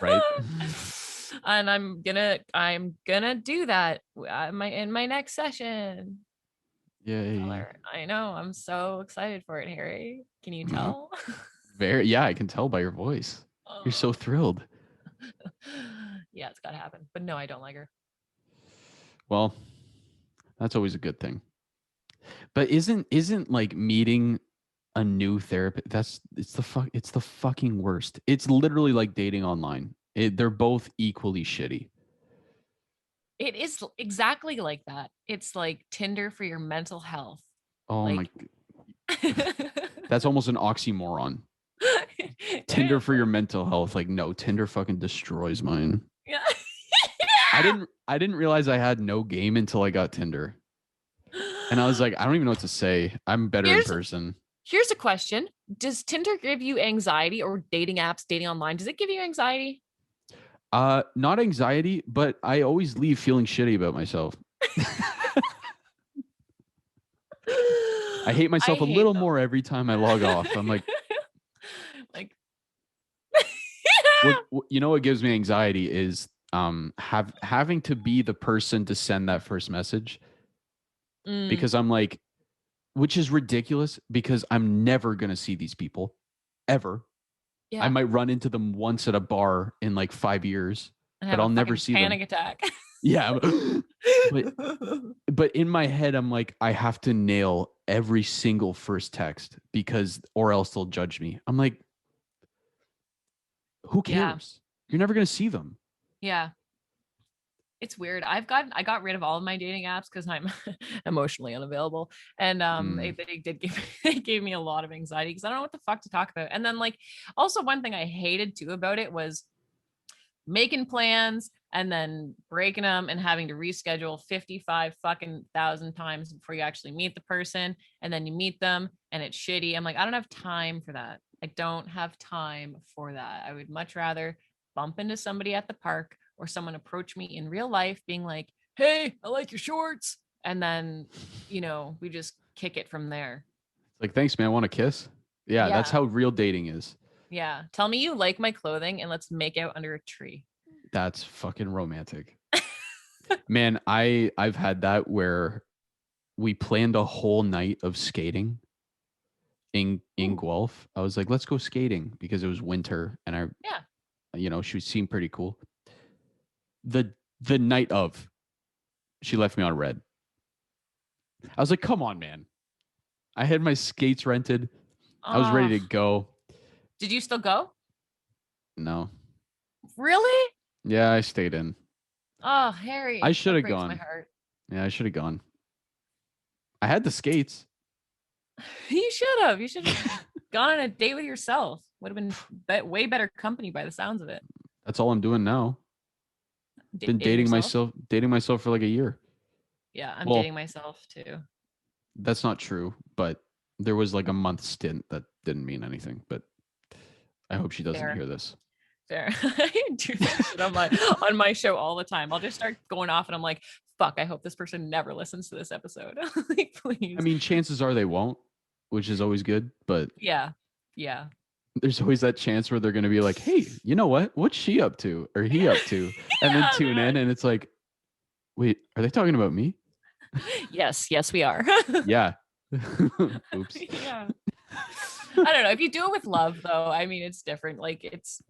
[SPEAKER 1] Right.
[SPEAKER 2] And I'm gonna do that in my next session. Tell
[SPEAKER 1] Yay.
[SPEAKER 2] her. I know. I'm so excited for it, Harry. Can you tell?
[SPEAKER 1] Very, yeah, I can tell by your voice. You're so
[SPEAKER 2] Oh.
[SPEAKER 1] thrilled.
[SPEAKER 2] Yeah, it's gotta happen. But no, I don't like her.
[SPEAKER 1] Well, that's always a good thing. But isn't like meeting a new therapist, it's the fucking worst. It's literally like dating online. They're both equally shitty.
[SPEAKER 2] It is exactly like that. It's like Tinder for your mental health.
[SPEAKER 1] Oh my,
[SPEAKER 2] Like it
[SPEAKER 1] that's almost an oxymoron. Tinder
[SPEAKER 2] is
[SPEAKER 1] for your
[SPEAKER 2] like,
[SPEAKER 1] mental health. Like, no, Tinder fucking destroys mine.
[SPEAKER 2] yeah.
[SPEAKER 1] I didn't realize I had no game until I got Tinder. And I was like, I don't even know what to say. I'm better in
[SPEAKER 2] Here's
[SPEAKER 1] person.
[SPEAKER 2] here's a question. Does Tinder give you anxiety, or dating apps, dating online? Does it give you anxiety?
[SPEAKER 1] Not anxiety, but I always leave feeling shitty about myself. I hate
[SPEAKER 2] I
[SPEAKER 1] myself a
[SPEAKER 2] hate
[SPEAKER 1] little
[SPEAKER 2] them.
[SPEAKER 1] more every time I log off. I'm like,
[SPEAKER 2] Like
[SPEAKER 1] what you know what gives me anxiety is having to be the person to send that first message,
[SPEAKER 2] mm,
[SPEAKER 1] because I'm like, which is ridiculous because I'm never going to see these people ever. I
[SPEAKER 2] yeah,
[SPEAKER 1] might run into them once at a bar in like 5 years,
[SPEAKER 2] and
[SPEAKER 1] but
[SPEAKER 2] have a
[SPEAKER 1] I'll never
[SPEAKER 2] fucking
[SPEAKER 1] see them.
[SPEAKER 2] panic attack.
[SPEAKER 1] Yeah. but but in my head, I'm like, I have to nail every single first text because or else they'll judge me. I'm like, who
[SPEAKER 2] Yeah,
[SPEAKER 1] cares? You're never going to see them.
[SPEAKER 2] yeah. It's weird. I got rid of all of my dating apps because I'm emotionally unavailable, and
[SPEAKER 1] Mm,
[SPEAKER 2] they did give they gave me a lot of anxiety because I don't know what the fuck to talk about. And then like also one thing I hated too about it was making plans and then breaking them and having to reschedule 55 fucking thousand times before you actually meet the person, and then you meet them and it's shitty. I'm like, I don't have time for that. I don't have time for that. I would much rather bump into somebody at the park, or someone approach me in real life being like, hey, I like your shorts, and then we just kick it from there.
[SPEAKER 1] it's like, thanks, man. Want a kiss? Yeah, that's
[SPEAKER 2] Yeah,
[SPEAKER 1] how real dating is.
[SPEAKER 2] yeah, tell me you like my clothing and let's make out under a tree.
[SPEAKER 1] That's fucking romantic. Man, I've had that where we planned a whole night of skating in
[SPEAKER 2] Ooh,
[SPEAKER 1] Guelph. I was like, let's go skating because it was winter and
[SPEAKER 2] yeah.
[SPEAKER 1] she seemed pretty cool. The night of, she left me on red. I was like, come on, man. I had my skates rented. I was ready
[SPEAKER 2] Oh,
[SPEAKER 1] to go.
[SPEAKER 2] did you still go?
[SPEAKER 1] No.
[SPEAKER 2] Really?
[SPEAKER 1] Yeah, I stayed in.
[SPEAKER 2] Oh,
[SPEAKER 1] I
[SPEAKER 2] Harry,
[SPEAKER 1] should
[SPEAKER 2] that
[SPEAKER 1] have
[SPEAKER 2] breaks my
[SPEAKER 1] gone.
[SPEAKER 2] heart.
[SPEAKER 1] Yeah, I should have gone. I had the skates.
[SPEAKER 2] You should have. You should have gone on a date with yourself. Would have been way better company by the sounds of it.
[SPEAKER 1] That's all I'm doing now. Been
[SPEAKER 2] Dating yourself?
[SPEAKER 1] dating myself for like a year.
[SPEAKER 2] Yeah, I'm
[SPEAKER 1] Well,
[SPEAKER 2] dating myself too.
[SPEAKER 1] that's not true, but there was like a month stint that didn't mean anything, but I hope she doesn't
[SPEAKER 2] Fair,
[SPEAKER 1] hear this.
[SPEAKER 2] fair. I do that shit on my show all the time. I'll just start going off and I'm like, fuck, I hope this person never listens to this episode. Like,
[SPEAKER 1] I
[SPEAKER 2] please.
[SPEAKER 1] mean, chances are they won't, which is always good, but
[SPEAKER 2] Yeah. Yeah.
[SPEAKER 1] there's always that chance where they're going to be like, "Hey, you know what? What's she up to or he up to?" And then
[SPEAKER 2] Yeah,
[SPEAKER 1] tune in and it's like, "Wait, are they talking about me?"
[SPEAKER 2] yes, yes, we are.
[SPEAKER 1] Yeah. Oops.
[SPEAKER 2] Yeah. I don't know. If you do it with love, though, I mean, it's different. Like, it's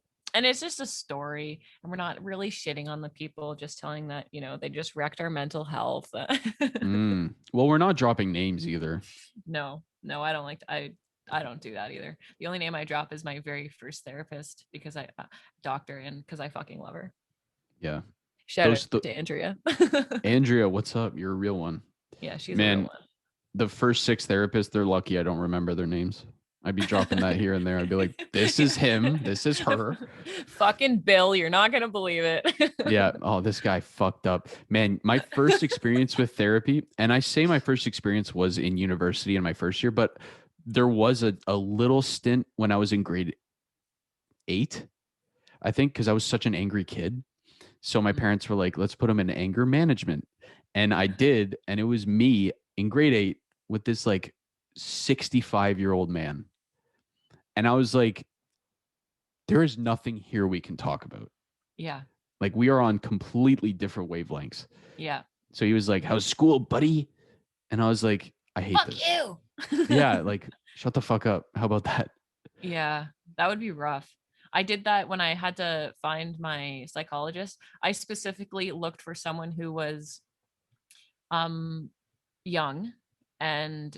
[SPEAKER 2] just a story, and we're not really shitting on the people, just telling that, they just wrecked our mental health.
[SPEAKER 1] Well, we're not dropping names either.
[SPEAKER 2] No, no, I don't like, I don't do that either. The only name I drop is my very first therapist because doctor, and because I fucking love her.
[SPEAKER 1] Yeah.
[SPEAKER 2] Shout out
[SPEAKER 1] Those th-
[SPEAKER 2] to Andrea.
[SPEAKER 1] Andrea, what's up? You're a real one.
[SPEAKER 2] Yeah, she's a real
[SPEAKER 1] Man,
[SPEAKER 2] one.
[SPEAKER 1] the first 6 therapists, they're lucky I don't remember their names. I'd be dropping that here and there. I'd be like, "This is him, this is her."
[SPEAKER 2] Fucking Bill, you're not gonna believe it.
[SPEAKER 1] Yeah. Oh, this guy fucked up. Man, my first experience with therapy, and I say my first experience was in university in my first year, but there was a little stint when I was in grade 8, I think, because I was such an angry kid. So my parents were like, let's put him in anger management. And I did. And it was me in grade 8 with this like 65-year-old man. And I was like, there is nothing here we can talk about.
[SPEAKER 2] Yeah,
[SPEAKER 1] Like we are on completely different wavelengths.
[SPEAKER 2] yeah.
[SPEAKER 1] So he was like, how's school, buddy? And I was like, I hate
[SPEAKER 2] Fuck
[SPEAKER 1] this.
[SPEAKER 2] you.
[SPEAKER 1] Yeah, like shut the fuck up. How about that?
[SPEAKER 2] Yeah, that would be rough. I did that when I had to find my psychologist. I specifically looked for someone who was um young and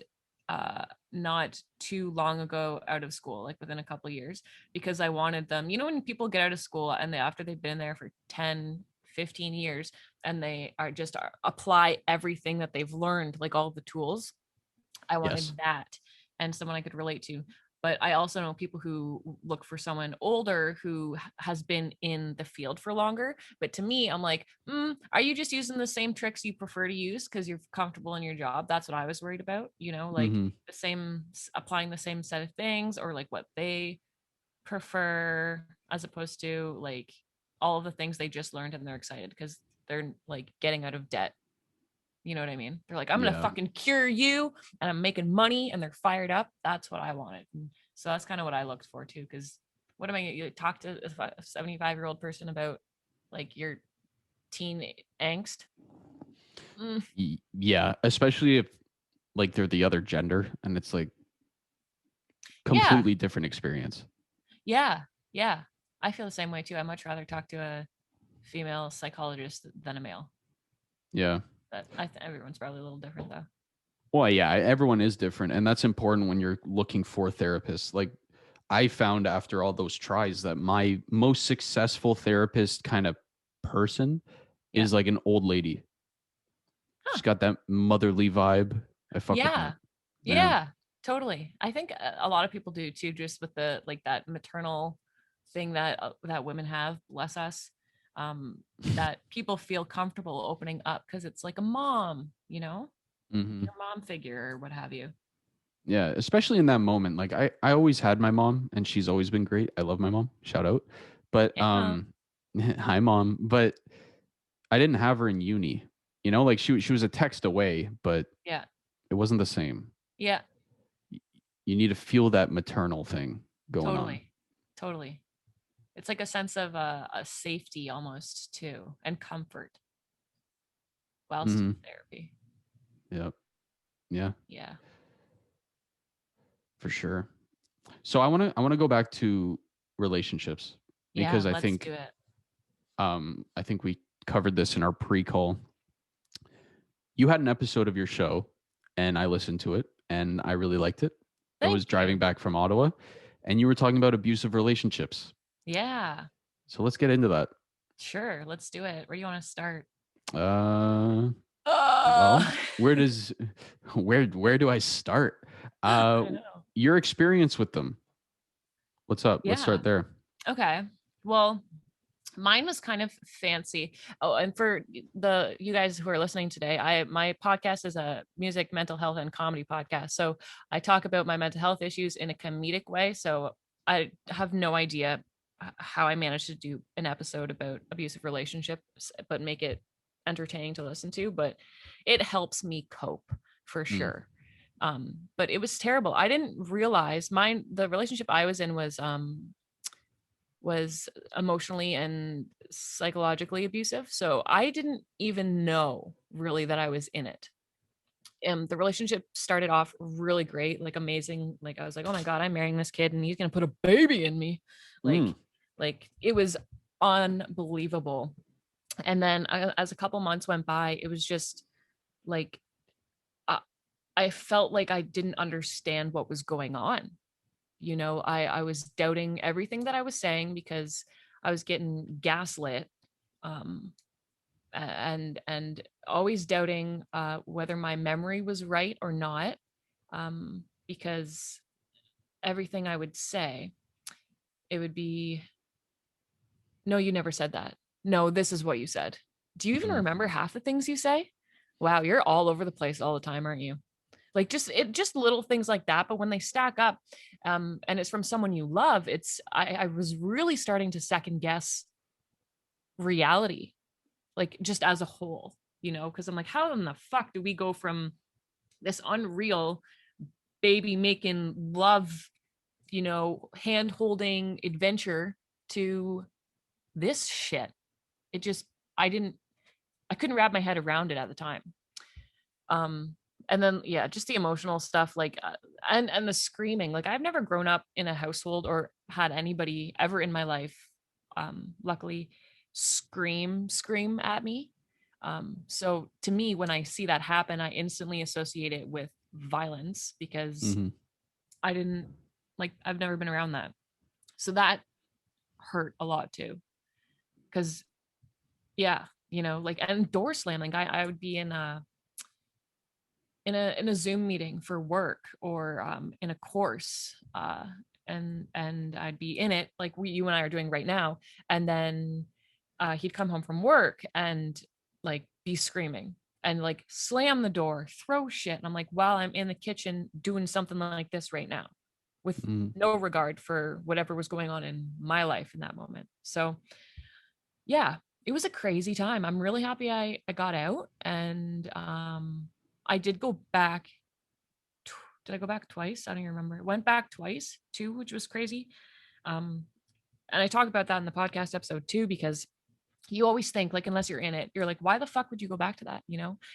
[SPEAKER 2] not too long ago out of school, like within a couple years, because I wanted them, when people get out of school and after they've been there for 10, 15 years and they apply everything that they've learned, like all the tools. I
[SPEAKER 1] Yes.
[SPEAKER 2] wanted that and someone I could relate to. But I also know people who look for someone older who has been in the field for longer. But to me, I'm like, are you just using the same tricks you prefer to use because you're comfortable in your job? That's what I was worried about, like
[SPEAKER 1] Mm-hmm.
[SPEAKER 2] applying the same set of things or like what they prefer as opposed to like all of the things they just learned and they're excited because they're like getting out of debt. You know what I mean? They're like, I'm gonna
[SPEAKER 1] Yeah.
[SPEAKER 2] fucking cure you, and I'm making money, and they're fired up. That's what I wanted. And so that's kind of what I looked for too. Because what am I? You talk to a 75-year-old person about like your teen angst? Mm,
[SPEAKER 1] Yeah. Especially if like they're the other gender and it's like
[SPEAKER 2] yeah,
[SPEAKER 1] completely different experience.
[SPEAKER 2] yeah, yeah. I feel the same way too. I much rather talk to a female psychologist than a male.
[SPEAKER 1] Yeah.
[SPEAKER 2] But everyone's probably a little different though.
[SPEAKER 1] Well, yeah, everyone is different, and that's important when you're looking for therapists. Like I found after all those tries that my most successful therapist kind of person
[SPEAKER 2] Yeah.
[SPEAKER 1] is like an old lady.
[SPEAKER 2] Huh.
[SPEAKER 1] She's got that motherly vibe. I fuck with that.
[SPEAKER 2] Yeah.
[SPEAKER 1] Yeah.
[SPEAKER 2] Yeah, totally. I think a lot of people do too, just with the like that maternal thing that women have, bless us. That people feel comfortable opening up because it's like a mom,
[SPEAKER 1] Hmm.
[SPEAKER 2] your mom figure or what have you.
[SPEAKER 1] Yeah, especially in that moment. Like I always had my mom, and she's always been great. I love my mom. Shout out. But
[SPEAKER 2] Hey, mom.
[SPEAKER 1] hi mom. But I didn't have her in uni. Like she was a text away, but
[SPEAKER 2] Yeah.
[SPEAKER 1] it wasn't the same.
[SPEAKER 2] Yeah.
[SPEAKER 1] You need to feel that maternal thing going on.
[SPEAKER 2] Totally. Totally. It's like a sense of a safety almost too, and comfort whilst in
[SPEAKER 1] Hmm.
[SPEAKER 2] therapy.
[SPEAKER 1] Yep. Yeah.
[SPEAKER 2] Yeah.
[SPEAKER 1] For sure. So I want to go back to relationships
[SPEAKER 2] Yeah,
[SPEAKER 1] because
[SPEAKER 2] let's do it.
[SPEAKER 1] I think we covered this in our pre-call. You had an episode of your show and I listened to it and I really liked it. It was
[SPEAKER 2] Thank
[SPEAKER 1] driving
[SPEAKER 2] you.
[SPEAKER 1] back from Ottawa and you were talking about abusive relationships.
[SPEAKER 2] Yeah,
[SPEAKER 1] So let's get into that.
[SPEAKER 2] sure. Let's do it. Where do you want to start?
[SPEAKER 1] Uh
[SPEAKER 2] Oh,
[SPEAKER 1] well, where do I start? Uh
[SPEAKER 2] I know.
[SPEAKER 1] your experience with them. What's up? Let's
[SPEAKER 2] Yeah.
[SPEAKER 1] start there.
[SPEAKER 2] Okay. Well, mine was kind of fancy. Oh, and for the you guys who are listening today, I my podcast is a music, mental health, and comedy podcast. So I talk about my mental health issues in a comedic way. So I have no idea how I managed to do an episode about abusive relationships, but make it entertaining to listen to. But it helps me cope for
[SPEAKER 1] Mm,
[SPEAKER 2] sure. But it was terrible. I didn't realize the relationship I was in was emotionally and psychologically abusive. So I didn't even know really that I was in it. And the relationship started off really great, like amazing. Like I was like, oh my God, I'm marrying this kid and he's gonna put a baby in me.
[SPEAKER 1] mm,
[SPEAKER 2] Like it was unbelievable. And then as a couple months went by, it was just like uh, I felt like I didn't understand what was going on. I was doubting everything that I was saying because I was getting gaslit, um and always doubting whether my memory was right or not, because everything I would say, it would be, no, you never said that. No, this is what you said. Do you even
[SPEAKER 1] mm.
[SPEAKER 2] remember half the things you say? Wow, you're all over the place all the time, aren't you? Like just little things like that, but when they stack up, and it's from someone you love, I was really starting to second guess reality, like just as a whole, because I'm like, how in the fuck do we go from this unreal baby making love, hand holding adventure to this shit? It just, I didn't, I couldn't wrap my head around it at the time. um and then yeah, just the emotional stuff, like and the screaming. Like I've never grown up in a household or had anybody ever in my life, luckily, scream at me. So to me, when I see that happen, I instantly associate it with violence because
[SPEAKER 1] Mm-hmm.
[SPEAKER 2] I didn't, like, I've never been around that. So that hurt a lot too, because yeah, like, and door slamming. I would be in a Zoom meeting for work, or in a course, and I'd be in it like you and I are doing right now, and then he'd come home from work and like be screaming and like slam the door, throw shit, and I'm like, while I'm in the kitchen doing something like this right now, with
[SPEAKER 1] Mm.
[SPEAKER 2] no regard for whatever was going on in my life in that moment. So yeah, it was a crazy time. I'm really happy I got out, and I did go back. Did I go back twice? I don't even remember. Went back twice too, which was crazy. Um, and I talk about that in the podcast episode too, because you always think, like, unless you're in it, you're like, why the fuck would you go back to that?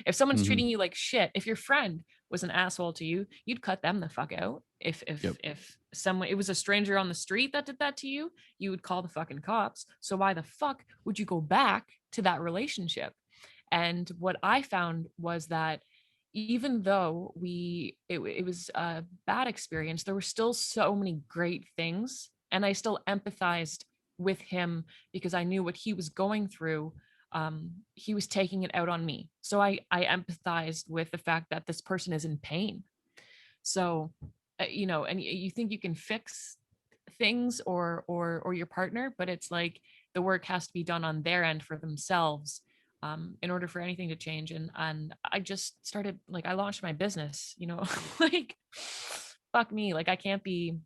[SPEAKER 2] If someone's
[SPEAKER 1] Mm-hmm.
[SPEAKER 2] treating you like shit, if your friend was an asshole to you, you'd cut them the fuck out. If
[SPEAKER 1] Yep.
[SPEAKER 2] if if someone, it was a stranger on the street that did that to you, you would call the fucking cops. So why the fuck would you go back to that relationship? And what I found was that even though it was a bad experience, there were still so many great things, and I still empathized with him because I knew what he was going through. He was taking it out on me, so I empathized with the fact that this person is in pain. So and you think you can fix things, or your partner, but it's like the work has to be done on their end for themselves, in order for anything to change. And I just started, like, I launched my business, like, fuck me, like, I can't be,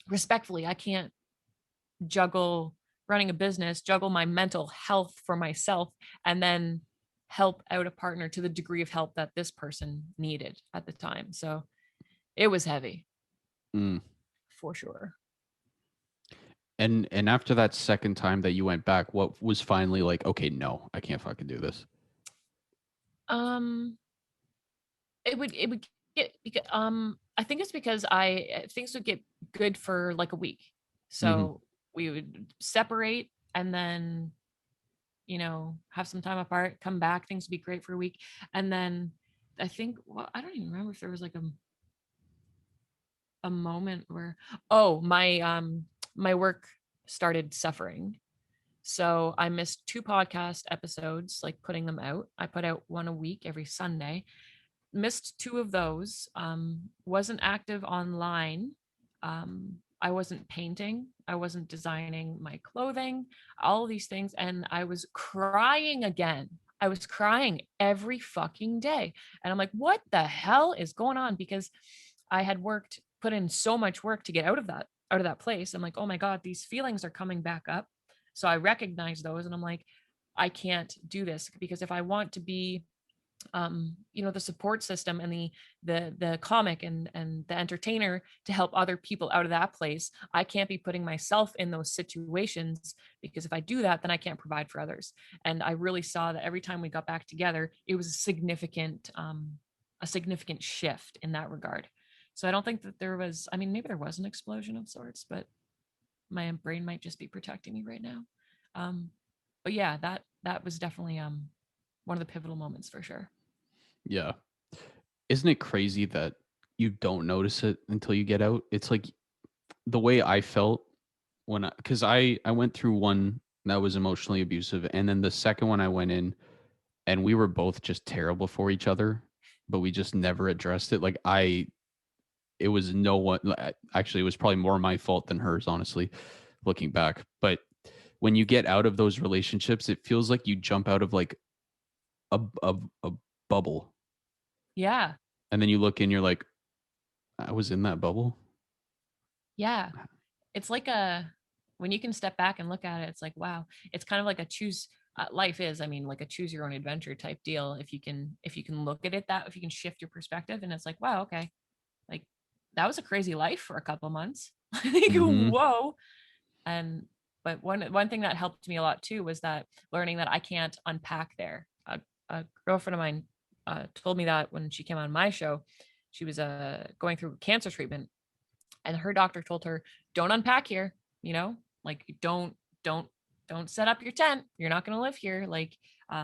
[SPEAKER 2] respectfully, I can't juggle running a business, juggle my mental health for myself, and then help out a partner to the degree of help that this person needed at the time. So it was heavy,
[SPEAKER 1] Mm.
[SPEAKER 2] for sure.
[SPEAKER 1] And after that second time that you went back, what was finally like, okay, no, I can't fucking do this.
[SPEAKER 2] um it would get, because I think it's because things would get good for like a week.
[SPEAKER 1] Hmm.
[SPEAKER 2] So we would separate and then, have some time apart, come back, things would be great for a week. And then I think, well, I don't even remember if there was like a moment where, oh, my work started suffering. So I missed 2 podcast episodes, like putting them out. I put out one a week every Sunday. Missed 2 of those. Wasn't active online. I wasn't painting. I wasn't designing my clothing, all of these things. And I was crying again. I was crying every fucking day. And I'm like, what the hell is going on? Because I had put in so much work to get out of that place. I'm like, oh my God, these feelings are coming back up. So I recognize those and I'm like, I can't do this because if I want to be the support system and the comic and the entertainer to help other people out of that place, I can't be putting myself in those situations, because if I do that, then I can't provide for others. And I really saw that every time we got back together, it was a significant shift in that regard. So I don't think that there was, I mean, maybe there was an explosion of sorts, but my brain might just be protecting me right now. um but yeah, that was definitely one of the pivotal moments for sure.
[SPEAKER 1] Yeah. Isn't it crazy that you don't notice it until you get out? It's like the way I felt when because I went through one that was emotionally abusive, and then the second one I went in, and we were both just terrible for each other, but we just never addressed it. Like it was no one. Actually, it was probably more my fault than hers, honestly, looking back. But when you get out of those relationships, it feels like you jump out of like a bubble,
[SPEAKER 2] Yeah.
[SPEAKER 1] and then you look in, you're like, I was in that bubble.
[SPEAKER 2] Yeah. It's like when you can step back and look at it, it's like, wow, it's kind of like a life is, I mean, like a choose your own adventure type deal. If you can look at it if you can shift your perspective, and it's like, wow, okay, like that was a crazy life for a couple months. Like,
[SPEAKER 1] Mm-hmm.
[SPEAKER 2] whoa. And but one thing that helped me a lot too was that learning that I can't unpack there. A girlfriend of mine told me that when she came on my show. She was going through cancer treatment, and her doctor told her, don't unpack here, like don't don't set up your tent, you're not going to live here, like,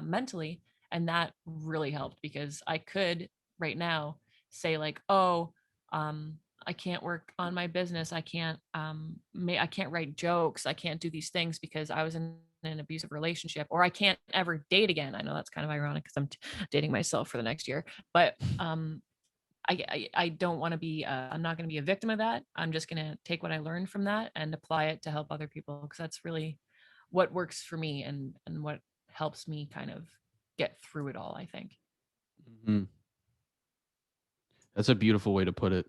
[SPEAKER 2] mentally. And that really helped, because I could right now say like, oh, I can't work on my business, I can't write jokes, I can't do these things because I was in an abusive relationship, or I can't ever date again. I know that's kind of ironic because I'm dating myself for the next year, but I don't want to be, I'm not going to be a victim of that. I'm just going to take what I learned from that and apply it to help other people, because that's really what works for me, and what helps me kind of get through it all, I think.
[SPEAKER 1] Mm-hmm. That's a beautiful way to put it.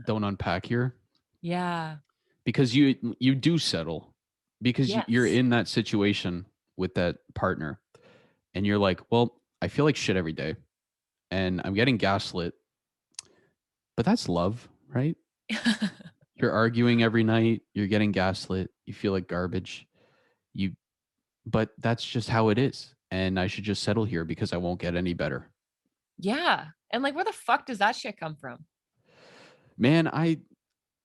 [SPEAKER 1] Don't unpack here,
[SPEAKER 2] Yeah.
[SPEAKER 1] because you do settle, because you're
[SPEAKER 2] Yes.
[SPEAKER 1] in that situation with that partner, and you're like, well, I feel like shit every day, and I'm getting gaslit, but that's love, right? You're arguing every night, you're getting gaslit, you feel like garbage. You But that's just how it is, and I should just settle here because I won't get any better.
[SPEAKER 2] Yeah. And like, where the fuck does that shit come from?
[SPEAKER 1] Man, I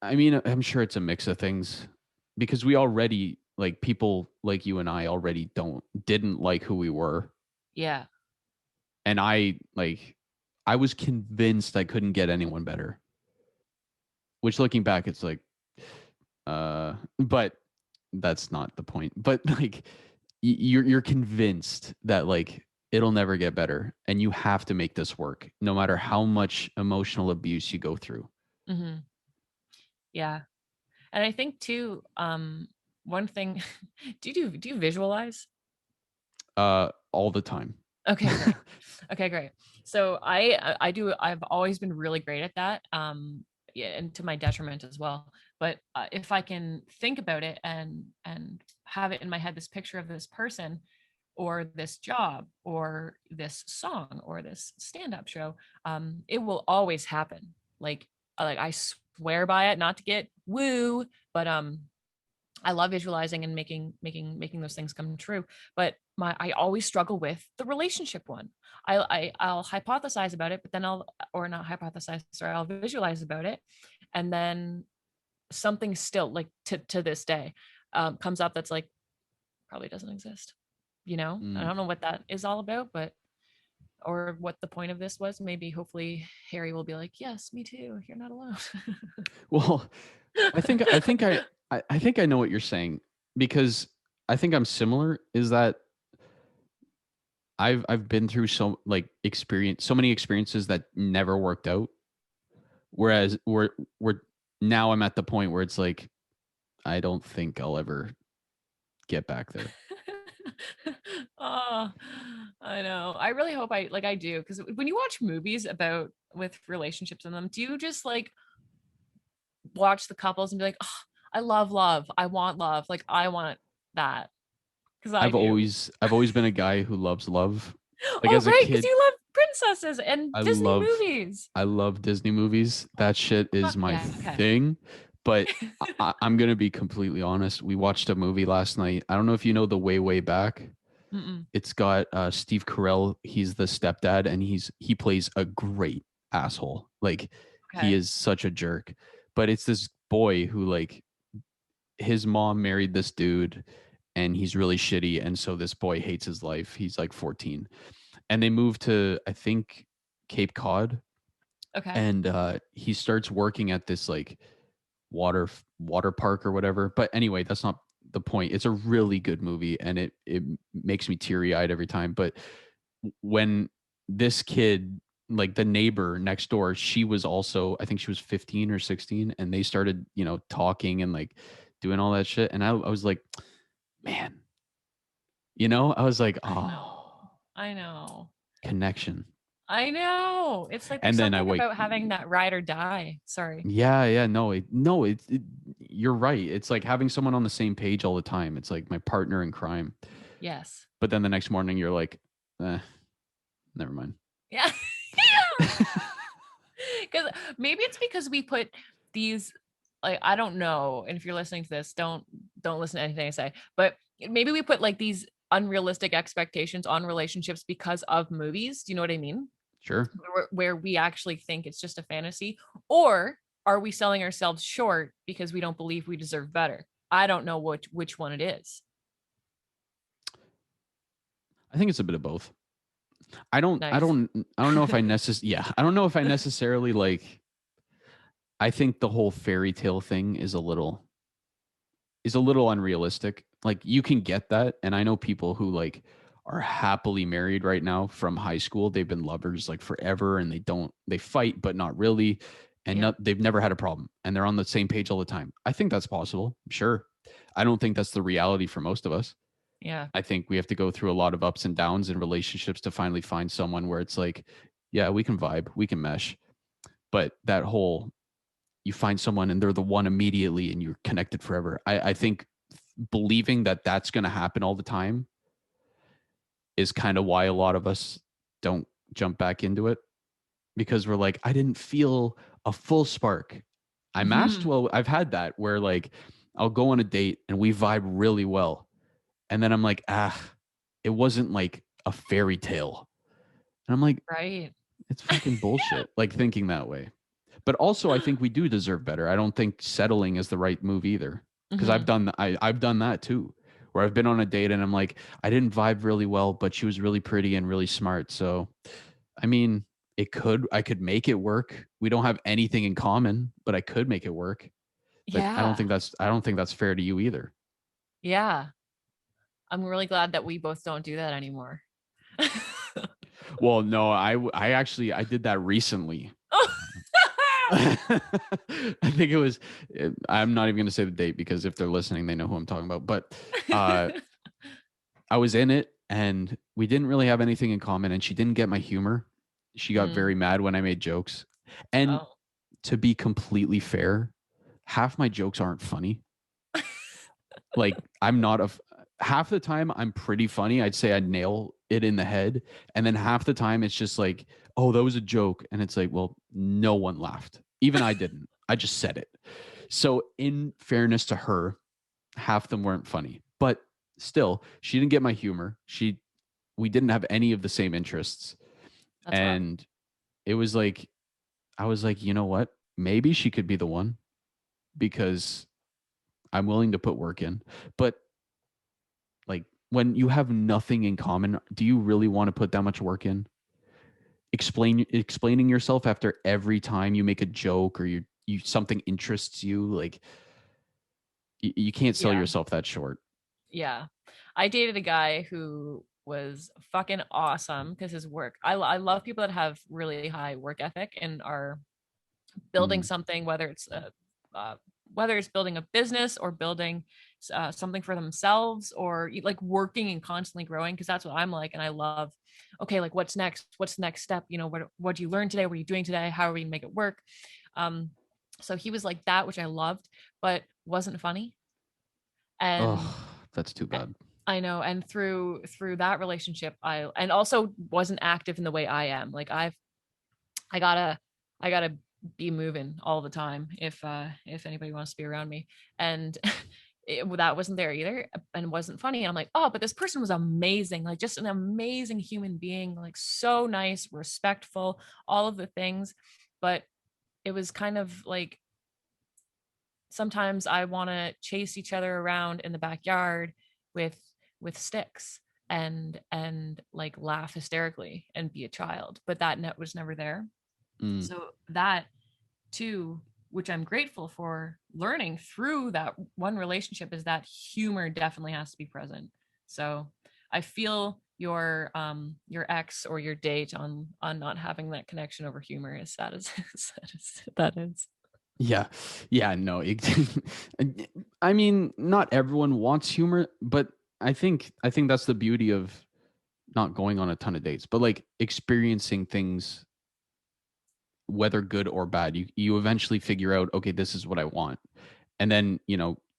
[SPEAKER 1] mean, I'm sure it's a mix of things, because we already, like, people like you and I already didn't like who we were,
[SPEAKER 2] Yeah.
[SPEAKER 1] and I was convinced I couldn't get anyone better. Which, looking back, it's like, but that's not the point. But like, you're convinced that like it'll never get better, and you have to make this work, no matter how much emotional abuse you go through.
[SPEAKER 2] Hmm. Yeah. And I think too, one thing, do you visualize?
[SPEAKER 1] All the time.
[SPEAKER 2] Okay, great. Okay, great. So I do. I've always been really great at that. Yeah, and to my detriment as well. But if I can think about it and have it in my head, this picture of this person, or this job, or this song, or this stand-up show, it will always happen. Like I swear by it. Not to get woo, but I love visualizing and making those things come true. But I always struggle with the relationship one. I'll hypothesize about it, but then or not hypothesize, sorry, I'll visualize about it, and then something still, like, to this day, comes up that's like, probably doesn't exist. I
[SPEAKER 1] Mm.
[SPEAKER 2] don't know what that is all about, but or what the point of this was. Maybe hopefully Harry will be like, yes, me too. You're not alone.
[SPEAKER 1] Well, I think I know what you're saying, because I think I'm similar. Is that I've been through so many experiences that never worked out. Whereas we're now I'm at the point where it's like, I don't think I'll ever get back there.
[SPEAKER 2] Oh, I know. I really hope I do, because when you watch movies about with relationships in them, do you just like watch the couples and be like, oh, I love love. I want love. Like, I want that, because I do.
[SPEAKER 1] I've always been a guy who loves love. Like
[SPEAKER 2] Oh,
[SPEAKER 1] as a
[SPEAKER 2] right, because
[SPEAKER 1] kid,
[SPEAKER 2] you love princesses and
[SPEAKER 1] I
[SPEAKER 2] Disney
[SPEAKER 1] love
[SPEAKER 2] movies.
[SPEAKER 1] I love Disney movies. That shit is
[SPEAKER 2] Fuck
[SPEAKER 1] my
[SPEAKER 2] yeah. Okay.
[SPEAKER 1] thing. But I'm gonna be completely honest. We watched a movie last night. I don't know if you know the Way Way Back.
[SPEAKER 2] Mm-mm.
[SPEAKER 1] It's got Steve Carell. He's the stepdad, and he plays a great asshole. Like, he
[SPEAKER 2] Okay.
[SPEAKER 1] is such a jerk. But it's this boy who, like, his mom married this dude, and he's really shitty, and so this boy hates his life. He's like 14, and they move to, I think, Cape Cod,
[SPEAKER 2] Okay.
[SPEAKER 1] and he starts working at this like water park or whatever. But anyway, that's not the point. It's a really good movie, and it makes me teary eyed every time. But when this kid, like the neighbor next door, she was also, I think she was 15 or 16, and they started, talking and like doing all that shit. And I was like, man, I was like,
[SPEAKER 2] I
[SPEAKER 1] oh,
[SPEAKER 2] know. I know.
[SPEAKER 1] connection.
[SPEAKER 2] I know. It's like
[SPEAKER 1] And
[SPEAKER 2] there's
[SPEAKER 1] then I
[SPEAKER 2] something
[SPEAKER 1] wake,
[SPEAKER 2] about having that ride or die. Sorry.
[SPEAKER 1] yeah, no, no, you're right. It's like having someone on the same page all the time. It's like my partner in crime.
[SPEAKER 2] Yes.
[SPEAKER 1] But then the next morning you're like, never mind.
[SPEAKER 2] Yeah. Because maybe it's because we put these, like, I don't know. And if you're listening to this, don't listen to anything I say. But maybe we put like these unrealistic expectations on relationships because of movies. Do you know what I mean?
[SPEAKER 1] Sure.
[SPEAKER 2] Where we actually think it's just a fantasy, or are we selling ourselves short because we don't believe we deserve better? I don't know which one it is.
[SPEAKER 1] I think it's a bit of both. I don't I
[SPEAKER 2] Nice.
[SPEAKER 1] don't I don't know if I I don't know if I necessarily like, I think the whole fairy tale thing is a little unrealistic. Like, you can get that, and I know people who like are happily married right now from high school. They've been lovers like forever, and they fight but not really, and
[SPEAKER 2] Yeah.
[SPEAKER 1] they've never had a problem, and they're on the same page all the time. I think that's possible. Sure. I don't think that's the reality for most of us.
[SPEAKER 2] Yeah.
[SPEAKER 1] I think we have to go through a lot of ups and downs in relationships to finally find someone where it's like, yeah, we can vibe, we can mesh. But that whole, you find someone and they're the one immediately and you're connected forever. I think believing that that's going to happen all the time is kind of why a lot of us don't jump back into it, because we're like, I didn't feel a full spark. I matched
[SPEAKER 2] Hmm.
[SPEAKER 1] well. I've had that where like I'll go on a date and we vibe really well. And then I'm like, it wasn't like a fairy tale. And I'm like,
[SPEAKER 2] Right.
[SPEAKER 1] it's fucking bullshit. Like, thinking that way. But also, I think we do deserve better. I don't think settling is the right move either. Because
[SPEAKER 2] Hmm.
[SPEAKER 1] I've done that too, where I've been on a date and I'm like, I didn't vibe really well, but she was really pretty and really smart. So, I mean, I could make it work. We don't have anything in common, but I could make it work. But
[SPEAKER 2] Yeah.
[SPEAKER 1] I don't think that's fair to you either.
[SPEAKER 2] Yeah. I'm really glad that we both don't do that anymore.
[SPEAKER 1] Well, no, I actually, I did that recently. I think it was, I'm not even going to say the date, because if they're listening, they know who I'm talking about. But uh, I was in it and we didn't really have anything in common, and she didn't get my humor. She got
[SPEAKER 2] Mm.
[SPEAKER 1] very mad when I made jokes. And
[SPEAKER 2] Oh.
[SPEAKER 1] to be completely fair, half my jokes aren't funny. Like, I'm not a, half the time I'm pretty funny. I'd say I nail it in the head. And then half the time it's just like, oh, that was a joke. And it's like, well, no one laughed. Even I didn't. I just said it. So, in fairness to her, half of them weren't funny. But still, she didn't get my humor. We didn't have any of the same interests.
[SPEAKER 2] That's rough.
[SPEAKER 1] And it was like, I was like, you know what? Maybe she could be the one because I'm willing to put work in. But like when you have nothing in common, do you really want to put that much work in? Explaining yourself after every time you make a joke or you something interests you, like you can't sell
[SPEAKER 2] Yeah.
[SPEAKER 1] yourself that short.
[SPEAKER 2] Yeah. I dated a guy who was fucking awesome because his work, I love people that have really high work ethic and are building
[SPEAKER 1] Mm,
[SPEAKER 2] something, whether it's building a business or building something for themselves, or like working and constantly growing, because that's what I'm like. And I love, okay, like what's next? What's the next step? What do you learn today? What are you doing today? How are we gonna make it work? Um, so he was like that, which I loved, but wasn't funny. And
[SPEAKER 1] oh, that's too bad.
[SPEAKER 2] I know, and through that relationship, and also wasn't active in the way I am. Like I gotta I gotta be moving all the time if anybody wants to be around me. And that wasn't there either, and wasn't funny. And I'm like, oh, but this person was amazing, like just an amazing human being, like so nice, respectful, all of the things. But it was kind of like, sometimes I want to chase each other around in the backyard with sticks and like laugh hysterically and be a child, but that net was never there.
[SPEAKER 1] Mm,
[SPEAKER 2] So that too, which I'm grateful for learning through that one relationship, is that humor definitely has to be present. So I feel your ex or your date on not having that connection over humor, as sad as that is.
[SPEAKER 1] yeah, yeah, no. I mean, not everyone wants humor, but I think that's the beauty of not going on a ton of dates, but like experiencing things, whether good or bad. You eventually figure out, okay, this is what I want. And then,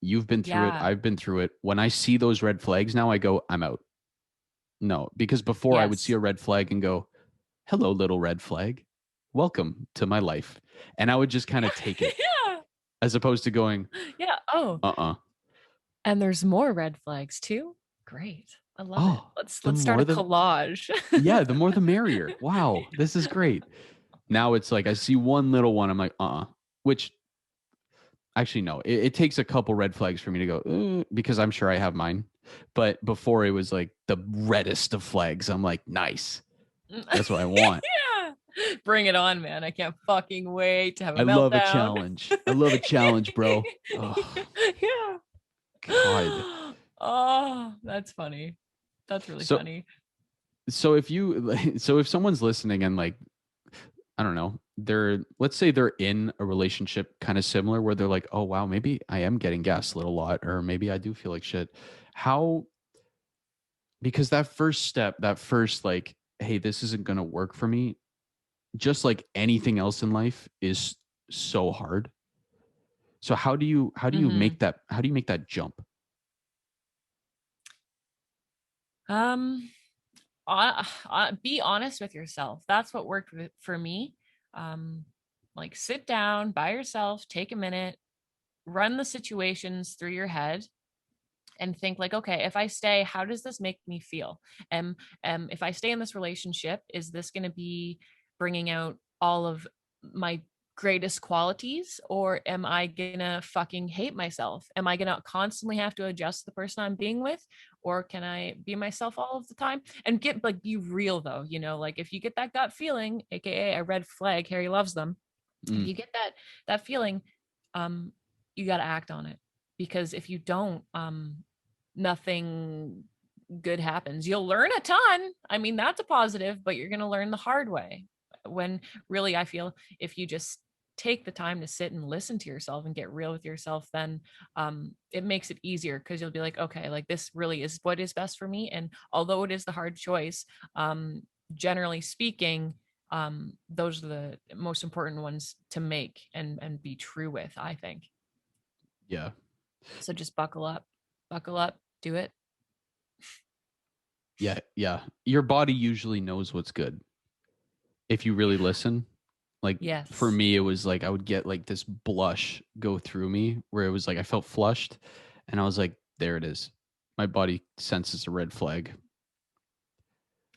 [SPEAKER 1] you've been through it,
[SPEAKER 2] Yeah.
[SPEAKER 1] I've been through it. When I see those red flags now, I go, I'm out. No, because before I would see
[SPEAKER 2] Yes.
[SPEAKER 1] a red flag and go, hello, little red flag. Welcome to my life. And I would just kind of take it
[SPEAKER 2] Yeah.
[SPEAKER 1] as opposed to going,
[SPEAKER 2] Yeah. Oh,
[SPEAKER 1] uh-uh.
[SPEAKER 2] and there's more red flags too. Great. I love it.
[SPEAKER 1] Oh, the
[SPEAKER 2] Let's start
[SPEAKER 1] more
[SPEAKER 2] a
[SPEAKER 1] the
[SPEAKER 2] collage.
[SPEAKER 1] yeah, the more the merrier. Wow, this is great. Now it's like I see one little one, I'm like, which actually no, it takes a couple red flags for me to go, because I'm sure I have mine. But before it was like the reddest of flags. I'm like, nice. That's what I want.
[SPEAKER 2] Yeah. Bring it on, man. I can't fucking wait to have a
[SPEAKER 1] I love a
[SPEAKER 2] meltdown.
[SPEAKER 1] challenge. I love a challenge, bro. Oh,
[SPEAKER 2] Yeah.
[SPEAKER 1] God.
[SPEAKER 2] Oh, that's funny. That's really
[SPEAKER 1] So
[SPEAKER 2] funny.
[SPEAKER 1] so if you so if someone's listening and like, I don't know, let's say they're in a relationship kind of similar where they're like, oh wow, maybe I am getting gaslit a lot, or maybe I do feel like shit. How, because that first step, that first like, hey, this isn't gonna work for me, just like anything else in life, is so hard. So
[SPEAKER 2] Hmm.
[SPEAKER 1] how do you make that jump?
[SPEAKER 2] Um, be honest with yourself. That's what worked for me. Um, like sit down by yourself, take a minute, run the situations through your head, and think like, okay, if I stay, how does this make me feel? If I stay in this relationship, is this going to be bringing out all of my greatest qualities, or am I gonna fucking hate myself? Am I gonna constantly have to adjust the person I'm being with, or can I be myself all of the time and get like be real though? Like if you get that gut feeling, aka a red flag, Harry loves them. If
[SPEAKER 1] Mm,
[SPEAKER 2] you get that feeling, um, you got to act on it, because if you don't, nothing good happens. You'll learn a ton. I mean, that's a positive, but you're going to learn the hard way. When really, I feel if you just take the time to sit and listen to yourself and get real with yourself, then it makes it easier, because you'll be like, okay, like this really is what is best for me. And although it is the hard choice, um, generally speaking, those are the most important ones to make and be true with, I think.
[SPEAKER 1] yeah.
[SPEAKER 2] So just buckle up, do it.
[SPEAKER 1] Yeah, yeah. Your body usually knows what's good if you really listen. Like for
[SPEAKER 2] Yes.
[SPEAKER 1] me, it was like I would get like this blush go through me where it was like I felt flushed. And I was like, there it is. My body senses a red flag.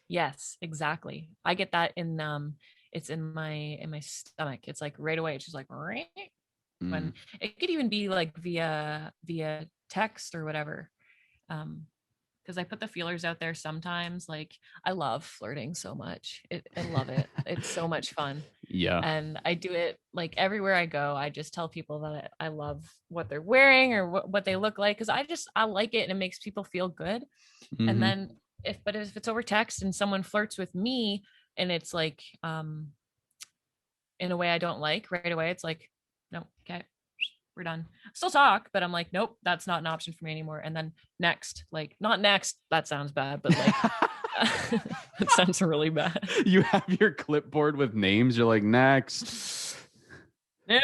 [SPEAKER 2] Yes, exactly. I get that it's in my stomach. It's like right away. It's just like when
[SPEAKER 1] Mm.
[SPEAKER 2] it could even be like via text or whatever. Because I put the feelers out there sometimes. Like I love flirting so much. I love it. It's so much fun.
[SPEAKER 1] Yeah.
[SPEAKER 2] And I do it like everywhere I go. I just tell people that I love what they're wearing or what they look like because I like it and it makes people feel good. And
[SPEAKER 1] Mm-hmm.
[SPEAKER 2] then if it's over text and someone flirts with me and it's like in a way I don't like right away, it's like, no, okay, we're done. Still talk, but I'm like, nope, that's not an option for me anymore. And then next, like not next, that sounds bad, but like that sounds really bad.
[SPEAKER 1] You have your clipboard with names. You're like, next.
[SPEAKER 2] Nope.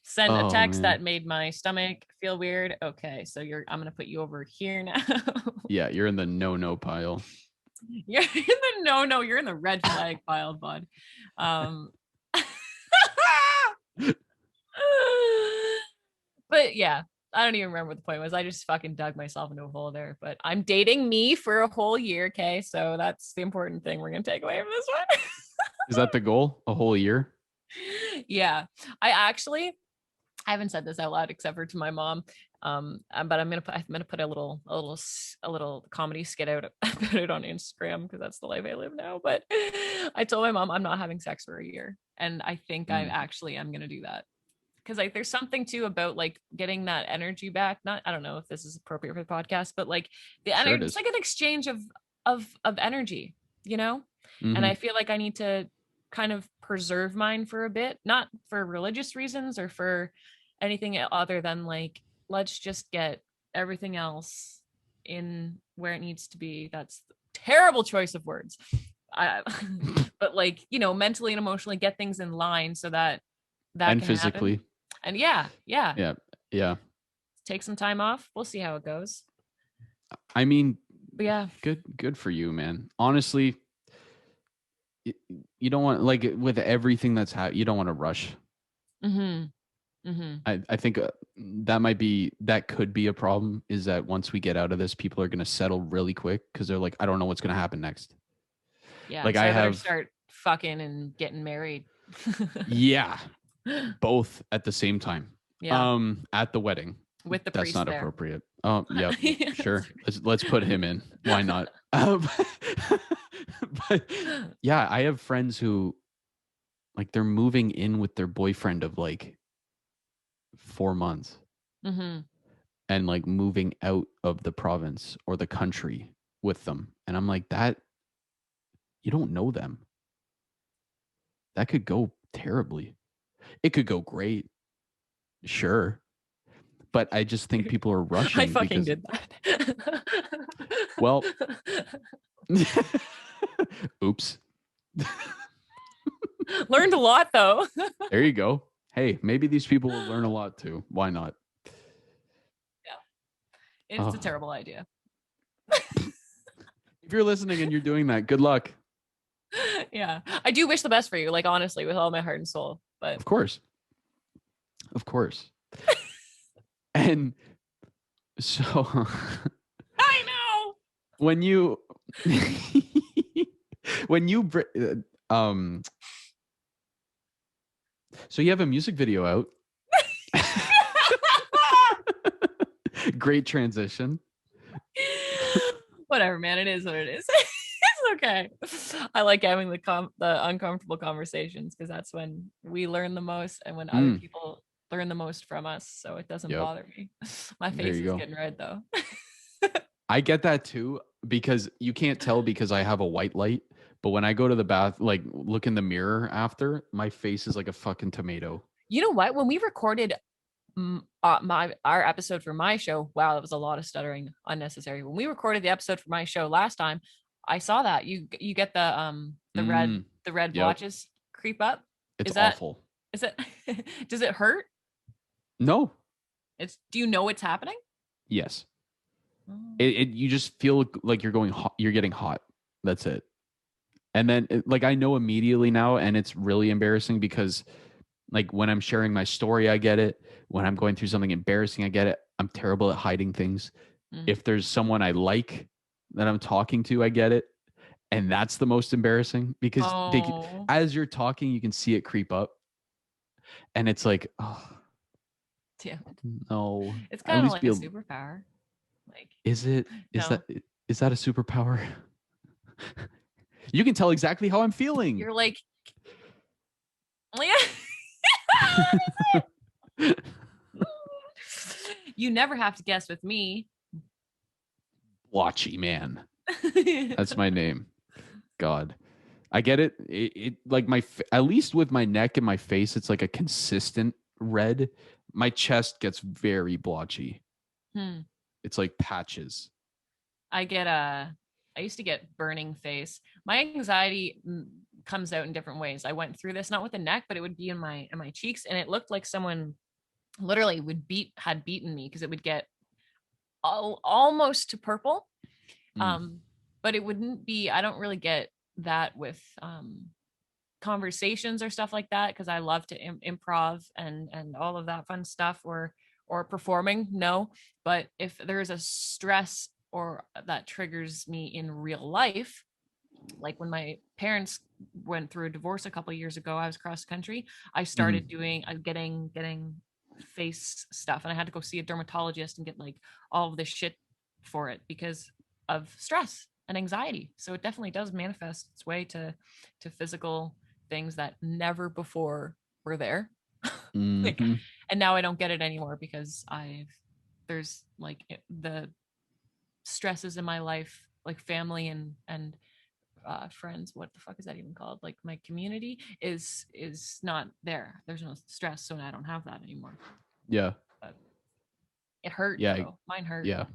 [SPEAKER 2] Sent a
[SPEAKER 1] Oh
[SPEAKER 2] text
[SPEAKER 1] man.
[SPEAKER 2] that made my stomach feel weird. Okay, so I'm gonna put you over here now.
[SPEAKER 1] Yeah, you're in the no pile.
[SPEAKER 2] You're in the no, you're in the red flag pile, bud. Um but yeah, I don't even remember what the point was. I just fucking dug myself into a hole there. But I'm dating me for a whole year, okay? So that's the important thing we're gonna take away from this one.
[SPEAKER 1] Is that the goal? A whole year?
[SPEAKER 2] Yeah. I haven't said this out loud except for to my mom. But I'm gonna put a little comedy skit out about it on Instagram because that's the life I live now. But I told my mom I'm not having sex for a year, and I think I
[SPEAKER 1] Mm.
[SPEAKER 2] actually am gonna do that because like there's something too about like getting that energy back. Not I don't know if this is appropriate for the podcast, but like the
[SPEAKER 1] Sure
[SPEAKER 2] energy,
[SPEAKER 1] it
[SPEAKER 2] it's
[SPEAKER 1] is.
[SPEAKER 2] like an exchange of energy, you know. And
[SPEAKER 1] Mm-hmm.
[SPEAKER 2] I feel like I need to kind of preserve mine for a bit, not for religious reasons or for anything other than like let's just get everything else in where it needs to be. That's a terrible choice of words. I, but like mentally and emotionally get things in line so that that
[SPEAKER 1] And
[SPEAKER 2] can happen.
[SPEAKER 1] physically.
[SPEAKER 2] And yeah,
[SPEAKER 1] Yeah. Yeah.
[SPEAKER 2] take some time off. We'll see how it goes.
[SPEAKER 1] I mean,
[SPEAKER 2] But yeah.
[SPEAKER 1] good for you, man. Honestly, you don't want like with everything that's you don't want to rush.
[SPEAKER 2] Mm-hmm. Mm-hmm.
[SPEAKER 1] I think that could be a problem is that once we get out of this, people are going to settle really quick because they're like, I don't know what's going to happen next.
[SPEAKER 2] Yeah.
[SPEAKER 1] Like
[SPEAKER 2] So
[SPEAKER 1] I
[SPEAKER 2] I better
[SPEAKER 1] have,
[SPEAKER 2] start fucking and getting married.
[SPEAKER 1] yeah, both at the same time.
[SPEAKER 2] Yeah.
[SPEAKER 1] At the wedding.
[SPEAKER 2] With the
[SPEAKER 1] That's
[SPEAKER 2] priest
[SPEAKER 1] not
[SPEAKER 2] there.
[SPEAKER 1] appropriate. Oh, yep,
[SPEAKER 2] Yeah,
[SPEAKER 1] sure. Let's put him in. Why not? But yeah, I have friends who like they're moving in with their boyfriend of like 4 months
[SPEAKER 2] mm-hmm.
[SPEAKER 1] and like moving out of the province or the country with them. And I'm like, that you don't know them. That could go terribly. It could go great, sure. But I just think people are
[SPEAKER 2] I
[SPEAKER 1] rushing
[SPEAKER 2] fucking
[SPEAKER 1] because,
[SPEAKER 2] did that.
[SPEAKER 1] well, oops.
[SPEAKER 2] Learned a lot though.
[SPEAKER 1] There you go. Hey, maybe these people will learn a lot too. Why not?
[SPEAKER 2] Yeah. It's a
[SPEAKER 1] Oh,
[SPEAKER 2] terrible idea.
[SPEAKER 1] if you're listening and you're doing that, good luck.
[SPEAKER 2] Yeah. I do wish the best for you, like honestly, with all my heart and soul. But
[SPEAKER 1] Of course. Of course. And so
[SPEAKER 2] I know.
[SPEAKER 1] when you when you so you have a music video out. Great transition.
[SPEAKER 2] Whatever, man. It is what it is. It's okay. I like having the uncomfortable conversations because that's when we learn the most and when other people learn the most from us. So it doesn't
[SPEAKER 1] Yep.
[SPEAKER 2] bother me. My
[SPEAKER 1] There
[SPEAKER 2] face
[SPEAKER 1] you
[SPEAKER 2] is
[SPEAKER 1] go.
[SPEAKER 2] getting red though.
[SPEAKER 1] I get that too because you can't tell because I have a white light. But when I go to the bath, like look in the mirror after, my face is like a fucking tomato.
[SPEAKER 2] You know what? When we recorded our episode for my show, wow, that was a lot of stuttering, unnecessary. When we recorded the episode for my show last time, I saw that you get the red
[SPEAKER 1] Yep.
[SPEAKER 2] blotches creep up.
[SPEAKER 1] It's
[SPEAKER 2] Is that
[SPEAKER 1] awful.
[SPEAKER 2] is it? Does it hurt?
[SPEAKER 1] No.
[SPEAKER 2] Do you know it's happening?
[SPEAKER 1] Yes.
[SPEAKER 2] Oh.
[SPEAKER 1] You just feel like you're going hot. You're getting hot. That's it. And then like I know immediately now, and it's really embarrassing because Like when I'm sharing my story, I get it. When I'm going through something embarrassing, I get it. I'm terrible at hiding things.
[SPEAKER 2] Mm.
[SPEAKER 1] If there's someone I like that I'm talking to, I get it. And that's the most embarrassing because
[SPEAKER 2] Oh,
[SPEAKER 1] as you're talking, you can see it creep up. And it's like, oh,
[SPEAKER 2] damn it.
[SPEAKER 1] no.
[SPEAKER 2] It's
[SPEAKER 1] At
[SPEAKER 2] kind of
[SPEAKER 1] least
[SPEAKER 2] like a
[SPEAKER 1] be a,
[SPEAKER 2] superpower. Like,
[SPEAKER 1] is it,
[SPEAKER 2] no,
[SPEAKER 1] is that a superpower? You can tell exactly how I'm feeling.
[SPEAKER 2] you're like, yeah. You never have to guess with me.
[SPEAKER 1] Blotchy man. That's my name. God. I get it. It like at least with my neck and my face, it's like a consistent red. My chest gets very blotchy.
[SPEAKER 2] Hmm.
[SPEAKER 1] It's like patches.
[SPEAKER 2] I used to get burning face. My anxiety comes out in different ways. I went through this not with the neck, but it would be in my cheeks, and it looked like someone literally had beaten me because it would get almost to purple.
[SPEAKER 1] Mm.
[SPEAKER 2] Um, but it wouldn't be. I don't really get that with conversations or stuff like that because I love to improv and all of that fun stuff or performing. No, but if there's a stress or that triggers me in real life, like when my parents went through a divorce a couple of years ago, I was cross country. I started
[SPEAKER 1] Mm-hmm.
[SPEAKER 2] doing getting face stuff, and I had to go see a dermatologist and get like all of this shit for it because of stress and anxiety. So it definitely does manifest its way to physical things that never before were there. Like,
[SPEAKER 1] Mm-hmm.
[SPEAKER 2] and now I don't get it anymore because there's like the stresses in my life, like family and friends, what the fuck is that even called, like my community is not there. There's no stress, so I don't have that anymore.
[SPEAKER 1] Yeah.
[SPEAKER 2] But it hurt
[SPEAKER 1] Yeah.
[SPEAKER 2] though. Mine hurt.
[SPEAKER 1] Yeah.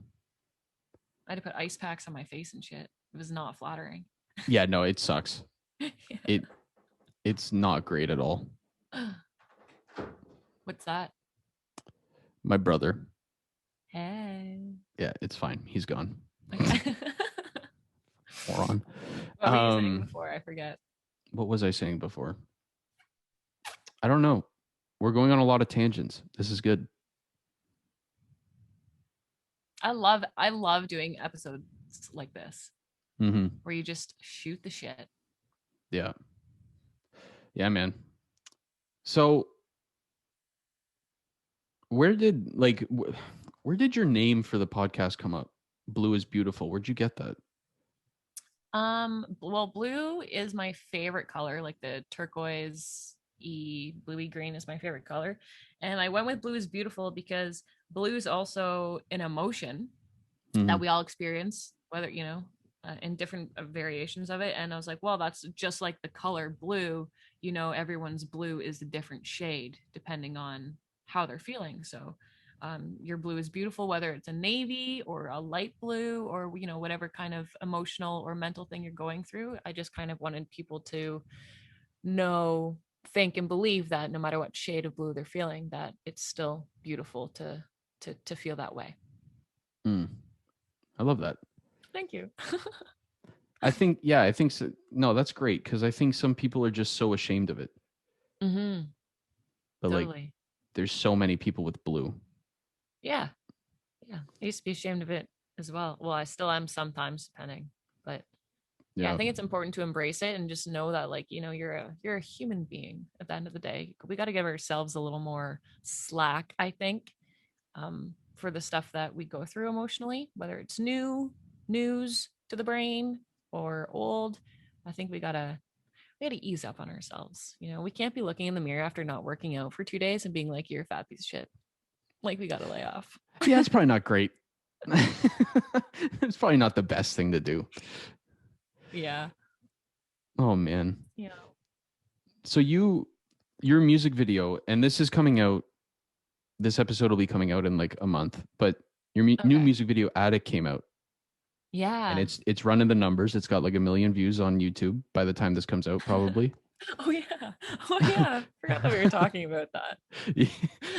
[SPEAKER 2] I had to put ice packs on my face and shit. It was not flattering.
[SPEAKER 1] Yeah. No, it sucks. It's not great at all.
[SPEAKER 2] What's that?
[SPEAKER 1] My brother.
[SPEAKER 2] Hey.
[SPEAKER 1] Yeah, it's fine. He's gone.
[SPEAKER 2] Okay.
[SPEAKER 1] Moron.
[SPEAKER 2] What were you saying before? I forget.
[SPEAKER 1] What was I saying before? I don't know. We're going on a lot of tangents. This is good.
[SPEAKER 2] I love doing episodes like this
[SPEAKER 1] Mm-hmm.
[SPEAKER 2] where you just shoot the shit.
[SPEAKER 1] Yeah. Yeah, man. So where did your name for the podcast come up? Blue is beautiful. Where'd you get that?
[SPEAKER 2] Well, blue is my favorite color, like the turquoise bluey green is my favorite color. And I went with blue is beautiful because blue is also an emotion that
[SPEAKER 1] Mm-hmm.
[SPEAKER 2] we all experience, whether, in different variations of it. And I was like, well, that's just like the color blue, everyone's blue is a different shade depending on how they're feeling. So your blue is beautiful, whether it's a navy or a light blue or whatever kind of emotional or mental thing you're going through. I just kind of wanted people to know, think, and believe that no matter what shade of blue they're feeling, that it's still beautiful to feel that way.
[SPEAKER 1] Mm. I love that.
[SPEAKER 2] Thank you.
[SPEAKER 1] I think so. No, that's great because I think some people are just so ashamed of it.
[SPEAKER 2] Mm-hmm.
[SPEAKER 1] But like,
[SPEAKER 2] Totally.
[SPEAKER 1] there's so many people with blue.
[SPEAKER 2] Yeah. Yeah. I used to be ashamed of it as well. Well, I still am sometimes, depending. But yeah, I
[SPEAKER 1] Yeah.
[SPEAKER 2] think it's important to embrace it and just know that, like, you're a human being at the end of the day. We got to give ourselves a little more slack, I think, for the stuff that we go through emotionally, whether it's new news to the brain or old. I think we gotta ease up on ourselves. We can't be looking in the mirror after not working out for 2 days and being like, you're a fat piece of shit. Like, we gotta lay off.
[SPEAKER 1] Yeah, it's probably not great. It's probably not the best thing to do.
[SPEAKER 2] Yeah.
[SPEAKER 1] Oh man.
[SPEAKER 2] Yeah.
[SPEAKER 1] So your music video, and this is coming out. This episode will be coming out in like a month, but your new
[SPEAKER 2] Okay.
[SPEAKER 1] music video Attic came out, and
[SPEAKER 2] Yeah.
[SPEAKER 1] it's running the numbers. It's got like 1 million views on YouTube by the time this comes out, probably.
[SPEAKER 2] Oh yeah. Oh yeah. Forgot that we were talking about that.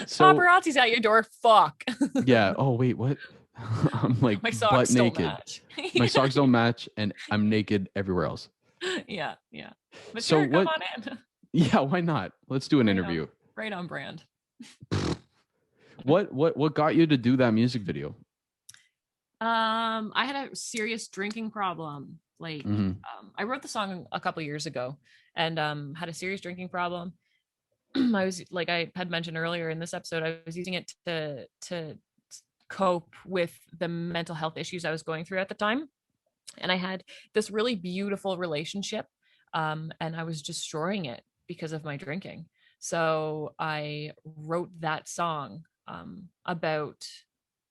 [SPEAKER 1] So
[SPEAKER 2] Paparazzi's at your door. Fuck.
[SPEAKER 1] yeah. Oh wait, what? I'm like
[SPEAKER 2] My
[SPEAKER 1] butt
[SPEAKER 2] socks don't
[SPEAKER 1] naked.
[SPEAKER 2] match.
[SPEAKER 1] My socks don't match, and I'm naked everywhere else.
[SPEAKER 2] Yeah. Yeah. But
[SPEAKER 1] So
[SPEAKER 2] sure, come
[SPEAKER 1] what?
[SPEAKER 2] on in.
[SPEAKER 1] Yeah, why not? Let's do an
[SPEAKER 2] Why not?
[SPEAKER 1] interview.
[SPEAKER 2] Right on brand.
[SPEAKER 1] What got you to do that music video?
[SPEAKER 2] I had a serious drinking problem. Like,
[SPEAKER 1] Mm-hmm.
[SPEAKER 2] I wrote the song a couple years ago, and had a serious drinking problem. I was, like I had mentioned earlier in this episode, I was using it to cope with the mental health issues I was going through at the time. And I had this really beautiful relationship, and I was destroying it because of my drinking. So I wrote that song, about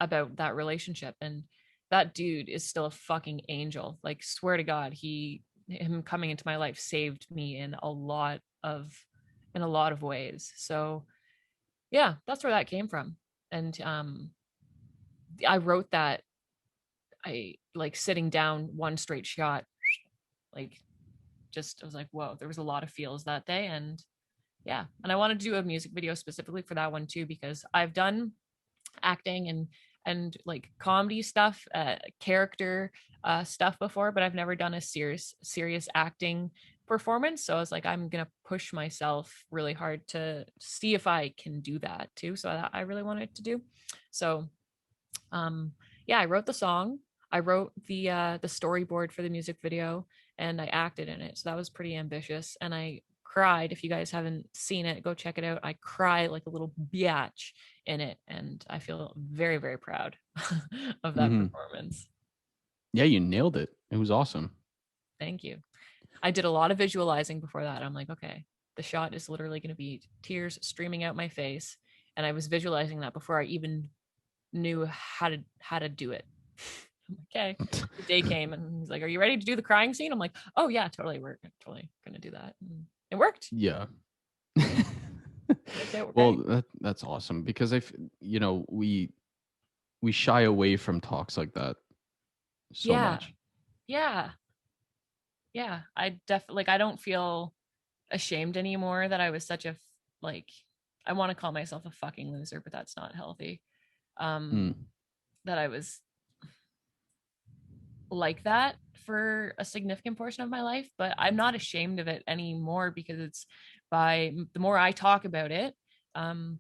[SPEAKER 2] that relationship. And that dude is still a fucking angel. Like, swear to God, him coming into my life saved me in a lot of ways. So yeah, that's where that came from. And I wrote that, I like sitting down one straight shot, like, just I was like, whoa, there was a lot of feels that day. And yeah, and I wanted to do a music video specifically for that one too, because I've done acting and like comedy stuff, character stuff before, but I've never done a serious acting performance. So I was like, I'm gonna push myself really hard to see if I can do that too. So I really wanted to do. So yeah, I wrote the song. I wrote the storyboard for the music video, and I acted in it. So that was pretty ambitious. And I cried. If you guys haven't seen it, go check it out. I cry like a little biatch in it, and I feel very, very proud of that
[SPEAKER 1] Mm-hmm.
[SPEAKER 2] performance.
[SPEAKER 1] Yeah, you nailed it. It was awesome.
[SPEAKER 2] Thank you. I did a lot of visualizing before that. I'm like, okay, the shot is literally going to be tears streaming out my face, and I was visualizing that before I even knew how to do it. Okay. The day came, and he's like, "Are you ready to do the crying scene?" I'm like, "Oh yeah, totally. We're totally gonna do that." And it worked.
[SPEAKER 1] Yeah.
[SPEAKER 2] Worked out
[SPEAKER 1] Well,
[SPEAKER 2] great.
[SPEAKER 1] that's awesome because we shy away from talks like that so
[SPEAKER 2] Yeah,
[SPEAKER 1] much.
[SPEAKER 2] yeah, yeah. I definitely, like, I don't feel ashamed anymore that I was such a like. I want to call myself a fucking loser, but that's not healthy.
[SPEAKER 1] Mm.
[SPEAKER 2] That I was like that for a significant portion of my life, but I'm not ashamed of it anymore, because it's by the more I talk about it, um,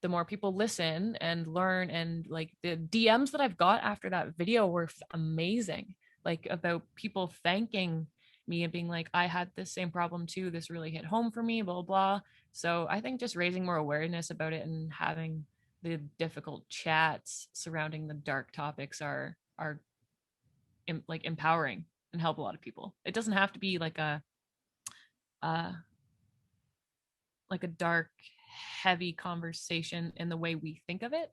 [SPEAKER 2] the more people listen and learn. And like the DMs that I've got after that video were amazing, like about people thanking me and being like, I had this same problem too. This really hit home for me, blah, blah. So I think just raising more awareness about it and having the difficult chats surrounding the dark topics are like empowering and help a lot of people. It doesn't have to be uh like a dark, heavy conversation in the way we think of it.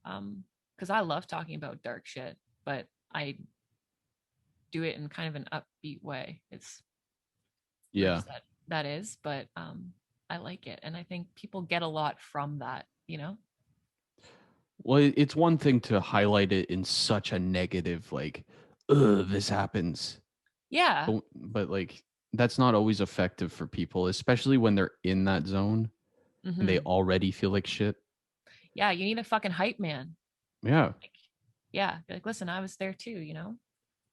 [SPEAKER 2] Because I love talking about dark shit, but I do it in kind of an upbeat way. It's weird
[SPEAKER 1] Yeah.
[SPEAKER 2] as that is, but I like it, and I think people get a lot from that. You know?
[SPEAKER 1] Well, it's one thing to highlight it in such a negative, like, ugh, this happens.
[SPEAKER 2] Yeah.
[SPEAKER 1] But like, that's not always effective for people, especially when they're in that zone and they
[SPEAKER 2] Hmm.
[SPEAKER 1] already feel like shit.
[SPEAKER 2] Yeah. You need a fucking hype man.
[SPEAKER 1] Yeah.
[SPEAKER 2] Like, yeah. Be like, listen, I was there too. You know,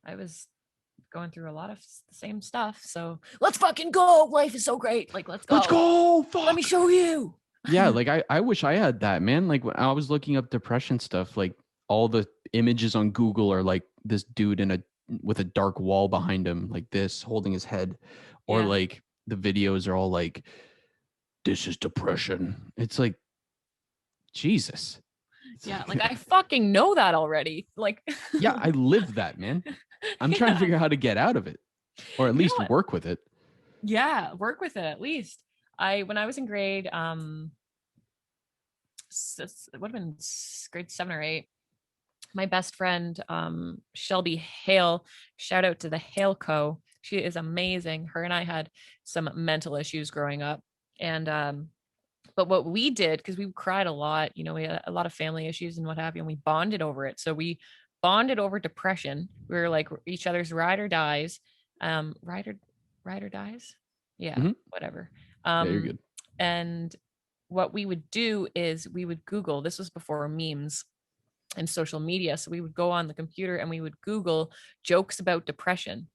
[SPEAKER 2] I was going through a lot of the same stuff. So let's fucking go. Life is so great. Like, let's
[SPEAKER 1] Let's
[SPEAKER 2] go.
[SPEAKER 1] go.
[SPEAKER 2] Let me
[SPEAKER 1] Fuck.
[SPEAKER 2] show you.
[SPEAKER 1] Yeah, like I wish I had that, man. Like when I was looking up depression stuff, like all the images on Google are like this dude in a with a dark wall behind him, like this, holding his head, or
[SPEAKER 2] Yeah.
[SPEAKER 1] like the videos are all like, "This is depression." It's like Jesus. It's
[SPEAKER 2] Yeah. Like,
[SPEAKER 1] like,
[SPEAKER 2] I fucking know that already. Like,
[SPEAKER 1] yeah, I live that, man. I'm trying to
[SPEAKER 2] yeah.
[SPEAKER 1] figure out how to get out of it, or at
[SPEAKER 2] You know
[SPEAKER 1] least
[SPEAKER 2] what?
[SPEAKER 1] work with it.
[SPEAKER 2] Yeah. Work with it at least. When I was in grade, it would have been grade 7 or 8. My best friend, Shelby Hale, shout out to the Hale Co. She is amazing. Her and I had some mental issues growing up. And, but what we did, because we cried a lot, you know, we had a lot of family issues and what have you, and we bonded over it. So we bonded over depression. We were like each other's ride or dies. Ride or dies? Yeah,
[SPEAKER 1] Mhm.
[SPEAKER 2] whatever.
[SPEAKER 1] Yeah, you're
[SPEAKER 2] Um,
[SPEAKER 1] good.
[SPEAKER 2] and what we would do is we would Google, this was before memes and social media. So we would go on the computer and we would Google jokes about depression.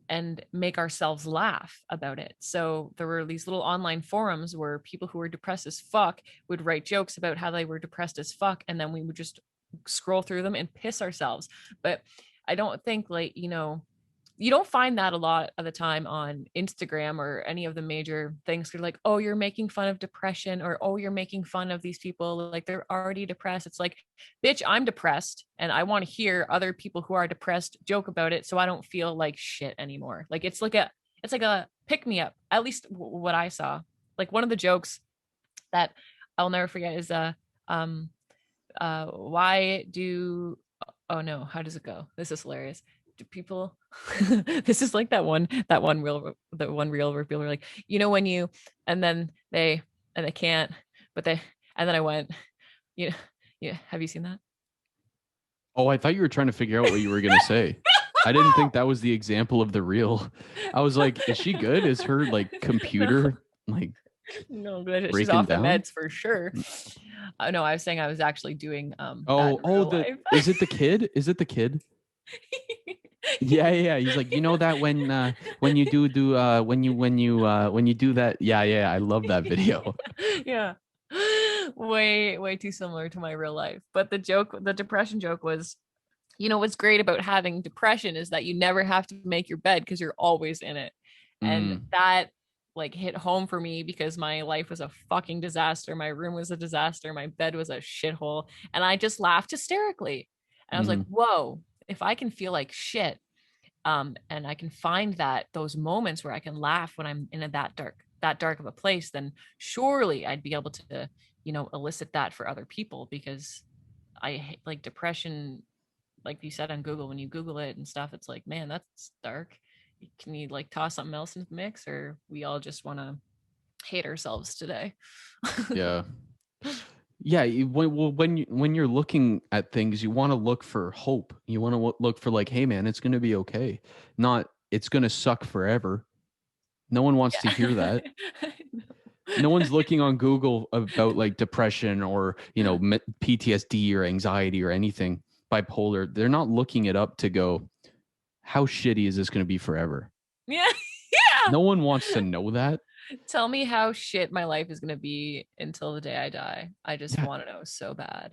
[SPEAKER 2] and make ourselves laugh about it. So there were these little online forums where people who were depressed as fuck would write jokes about how they were depressed as fuck, and then we would just scroll through them and piss ourselves. But I don't think, like, you don't find that a lot of the time on Instagram or any of the major things. They're like, oh, you're making fun of depression, or oh, you're making fun of these people, like they're already depressed. It's like, bitch, I'm depressed and I want to hear other people who are depressed joke about it so I don't feel like shit anymore. Like it's like a pick me up. At least what I saw. Like one of the jokes that I'll never forget is um why do oh no, how does it go? This is hilarious. Do people this is like that one reel where people are like, when you, and then they, and they can't, but they, and then I went, you know, yeah, have you seen that?
[SPEAKER 1] Oh, I thought you were trying to figure out what you were going to say. I didn't think that was the example of the reel. I was like, is she good? Is her like
[SPEAKER 2] No,
[SPEAKER 1] computer like
[SPEAKER 2] no, good. She's
[SPEAKER 1] breaking
[SPEAKER 2] off the
[SPEAKER 1] down?
[SPEAKER 2] meds for sure. No, I was saying I was actually doing that
[SPEAKER 1] Oh,
[SPEAKER 2] in
[SPEAKER 1] oh,
[SPEAKER 2] real life.
[SPEAKER 1] is it the kid? Is it the kid? Yeah, yeah, yeah. He's like, you know that when you do when you do that. Yeah, yeah. I love that video.
[SPEAKER 2] Yeah. Way too similar to my real life. But the depression joke was, what's great about having depression is that you never have to make your bed because you're always in it. And
[SPEAKER 1] Mm,
[SPEAKER 2] that like hit home for me because my life was a fucking disaster. My room was a disaster. My bed was a shithole. And I just laughed hysterically. And I was like,
[SPEAKER 1] hmm.
[SPEAKER 2] whoa, if I can feel like shit, and I can find those moments where I can laugh when I'm in that dark of a place, then surely I'd be able to, elicit that for other people. Because like depression, like you said on Google, when you Google it and stuff, it's like, man, that's dark. Can you like toss something else into the mix, or we all just want to hate ourselves today?
[SPEAKER 1] Yeah. Yeah, when you're looking at things, you want to look for hope. You want to look for like, hey man, it's going to be okay. Not it's going to suck forever. No one wants to hear
[SPEAKER 2] Yeah.
[SPEAKER 1] that. No one's looking on Google about like depression or, PTSD or anxiety or anything, bipolar. They're not looking it up to go, how shitty is this going to be forever?
[SPEAKER 2] Yeah.
[SPEAKER 1] No one wants to know that.
[SPEAKER 2] Tell me how shit my life is gonna be until the day I die. I just
[SPEAKER 1] Yeah.
[SPEAKER 2] want to know so bad.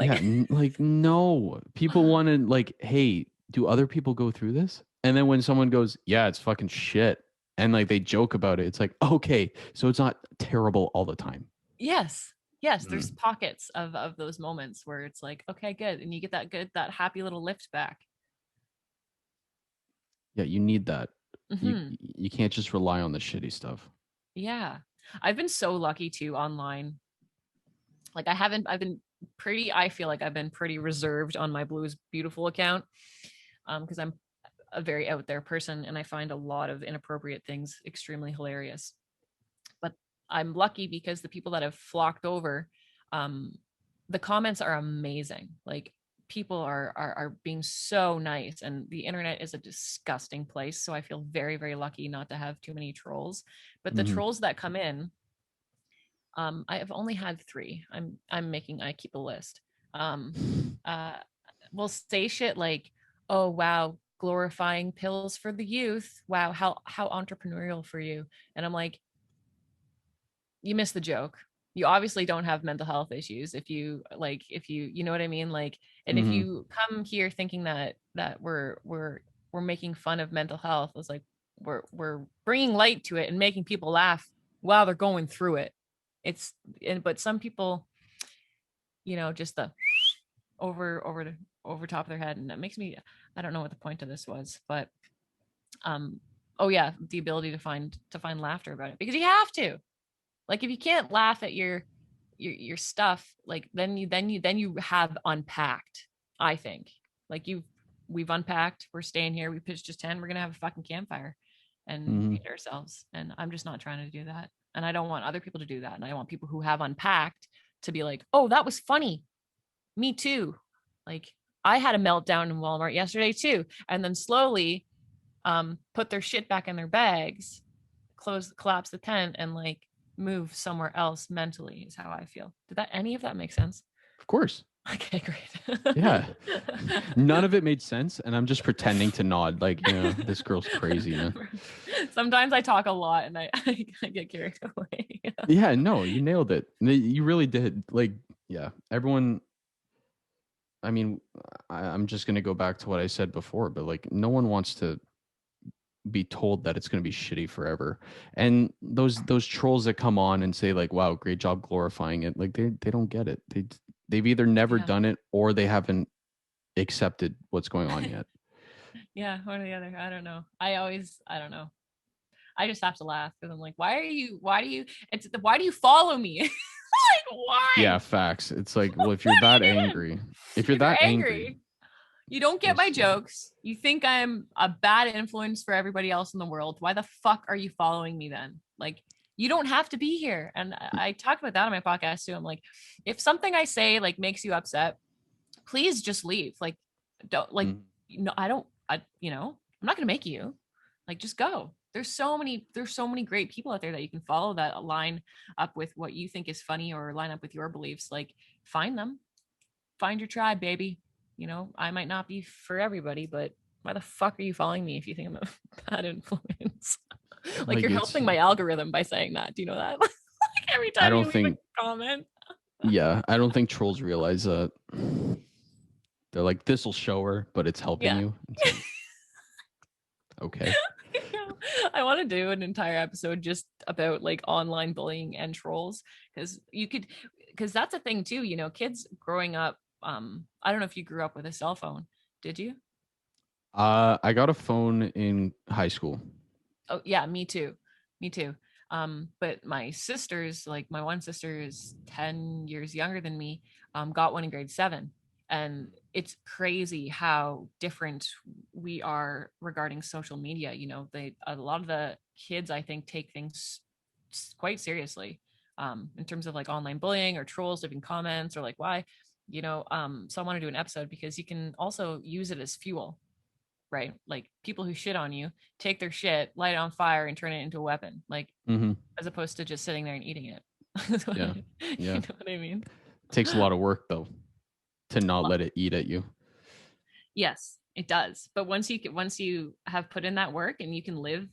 [SPEAKER 1] Yeah.
[SPEAKER 2] Like,
[SPEAKER 1] Like, no. People want to, like, hey, do other people go through this? And then when someone goes, yeah, it's fucking shit. And like they joke about it, it's like, okay, so it's not terrible all the time.
[SPEAKER 2] yes, yes, there's
[SPEAKER 1] Mm.
[SPEAKER 2] pockets of those moments where it's like, okay, good, and you get that happy little lift back.
[SPEAKER 1] Yeah, you need that. You
[SPEAKER 2] Hmm.
[SPEAKER 1] you can't just rely on the shitty stuff.
[SPEAKER 2] Yeah, I've been so lucky too online. Like I've been pretty. I feel like I've been pretty reserved on my Blues Beautiful account, because I'm a very out there person and I find a lot of inappropriate things extremely hilarious. But I'm lucky because the people that have flocked over, um, the comments are amazing. Like people are being so nice, and the internet is a disgusting place. So I feel very, very lucky not to have too many trolls. But the
[SPEAKER 1] Hmm.
[SPEAKER 2] trolls that come in, I have only had three. I keep a list. Um, uh, will say shit like, "Oh wow, glorifying pills for the youth. Wow, how entrepreneurial for you." And I'm like, you missed the joke. You obviously don't have mental health issues if you know what I mean? Like, and if
[SPEAKER 1] Hmm.
[SPEAKER 2] you come here thinking that we're making fun of mental health, it's like we're bringing light to it and making people laugh while they're going through it. It's but some people, just the over top of their head, and that makes me, I don't know what the point of this was, but um oh yeah, the ability to find laughter about it, because you have to. Like if you can't laugh at your stuff, like then you have unpacked, I think. Like we've unpacked, we're staying here, we pitched just 10, we're gonna have a fucking campfire and
[SPEAKER 1] Hmm.
[SPEAKER 2] hate ourselves. And I'm just not trying to do that. And I don't want other people to do that. And I want people who have unpacked to be like, oh, that was funny. Me too. Like I had a meltdown in Walmart yesterday too. And then slowly put their shit back in their bags, collapse the tent, and like move somewhere else mentally is how I feel. Did that any of that make sense?
[SPEAKER 1] Of course.
[SPEAKER 2] Okay, great.
[SPEAKER 1] Yeah. None of it made sense, and I'm just pretending to nod like, yeah, this girl's crazy, man.
[SPEAKER 2] Sometimes I talk a lot and I get carried away.
[SPEAKER 1] Yeah, no, you nailed it. You really did. Like, yeah, everyone. I mean, I'm just gonna go back to what I said before, but like, no one wants to be told that it's gonna be shitty forever. And those trolls that come on and say like, "Wow, great job glorifying it," like they don't get it. They've either never
[SPEAKER 2] Yeah.
[SPEAKER 1] done it or they haven't accepted what's going on yet.
[SPEAKER 2] Yeah, one or the other. I don't know. I don't know. I just have to laugh because I'm like, why do you follow me? Like,
[SPEAKER 1] Yeah,
[SPEAKER 2] why?
[SPEAKER 1] facts. It's like, well, if you're that angry, if you're
[SPEAKER 2] If you're
[SPEAKER 1] that angry,
[SPEAKER 2] angry, you don't get my
[SPEAKER 1] it's
[SPEAKER 2] jokes. You think I'm a bad influence for everybody else in the world. Why the fuck are you following me then? Like, you don't have to be here. And I talk about that on my podcast too. I'm like, if something I say like makes you upset, please just leave. Like, don't like,
[SPEAKER 1] mm,
[SPEAKER 2] I don't, I'm not gonna make you. Like, just go. There's so many great people out there that you can follow that line up with what you think is funny or line up with your beliefs. Like, find them, find your tribe, baby. I might not be for everybody, but why the fuck are you following me if you think I'm a bad influence? Like,
[SPEAKER 1] like
[SPEAKER 2] you're
[SPEAKER 1] it's.
[SPEAKER 2] helping my algorithm by saying that. Do you know that? Like, every
[SPEAKER 1] I
[SPEAKER 2] time
[SPEAKER 1] don't
[SPEAKER 2] you leave a
[SPEAKER 1] think.
[SPEAKER 2] comment.
[SPEAKER 1] Yeah, I don't think trolls realize that. They're like, this will show her, but it's helping
[SPEAKER 2] Yeah.
[SPEAKER 1] you. It's like, okay.
[SPEAKER 2] I want to do an entire episode just about like online bullying and trolls because that's a thing too, kids growing up. I don't know if you grew up with a cell phone. Did you?
[SPEAKER 1] I got a phone in high school.
[SPEAKER 2] Oh yeah, me too. Me too. But my sisters, like my one sister is 10 years younger than me, got one in grade 7. And it's crazy how different we are regarding social media. A lot of the kids I think take things quite seriously, in terms of like online bullying or trolls leaving comments or like why, so I want to do an episode because you can also use it as fuel, right? Like people who shit on you take their shit, light it on fire, and turn it into a weapon, like
[SPEAKER 1] Mm-hmm.
[SPEAKER 2] as opposed to just sitting there and eating it.
[SPEAKER 1] Yeah.
[SPEAKER 2] You
[SPEAKER 1] Yeah.
[SPEAKER 2] know what I mean?
[SPEAKER 1] Takes a lot of work though to not let it eat at you.
[SPEAKER 2] Yes, it does. But once you have put in that work and you can live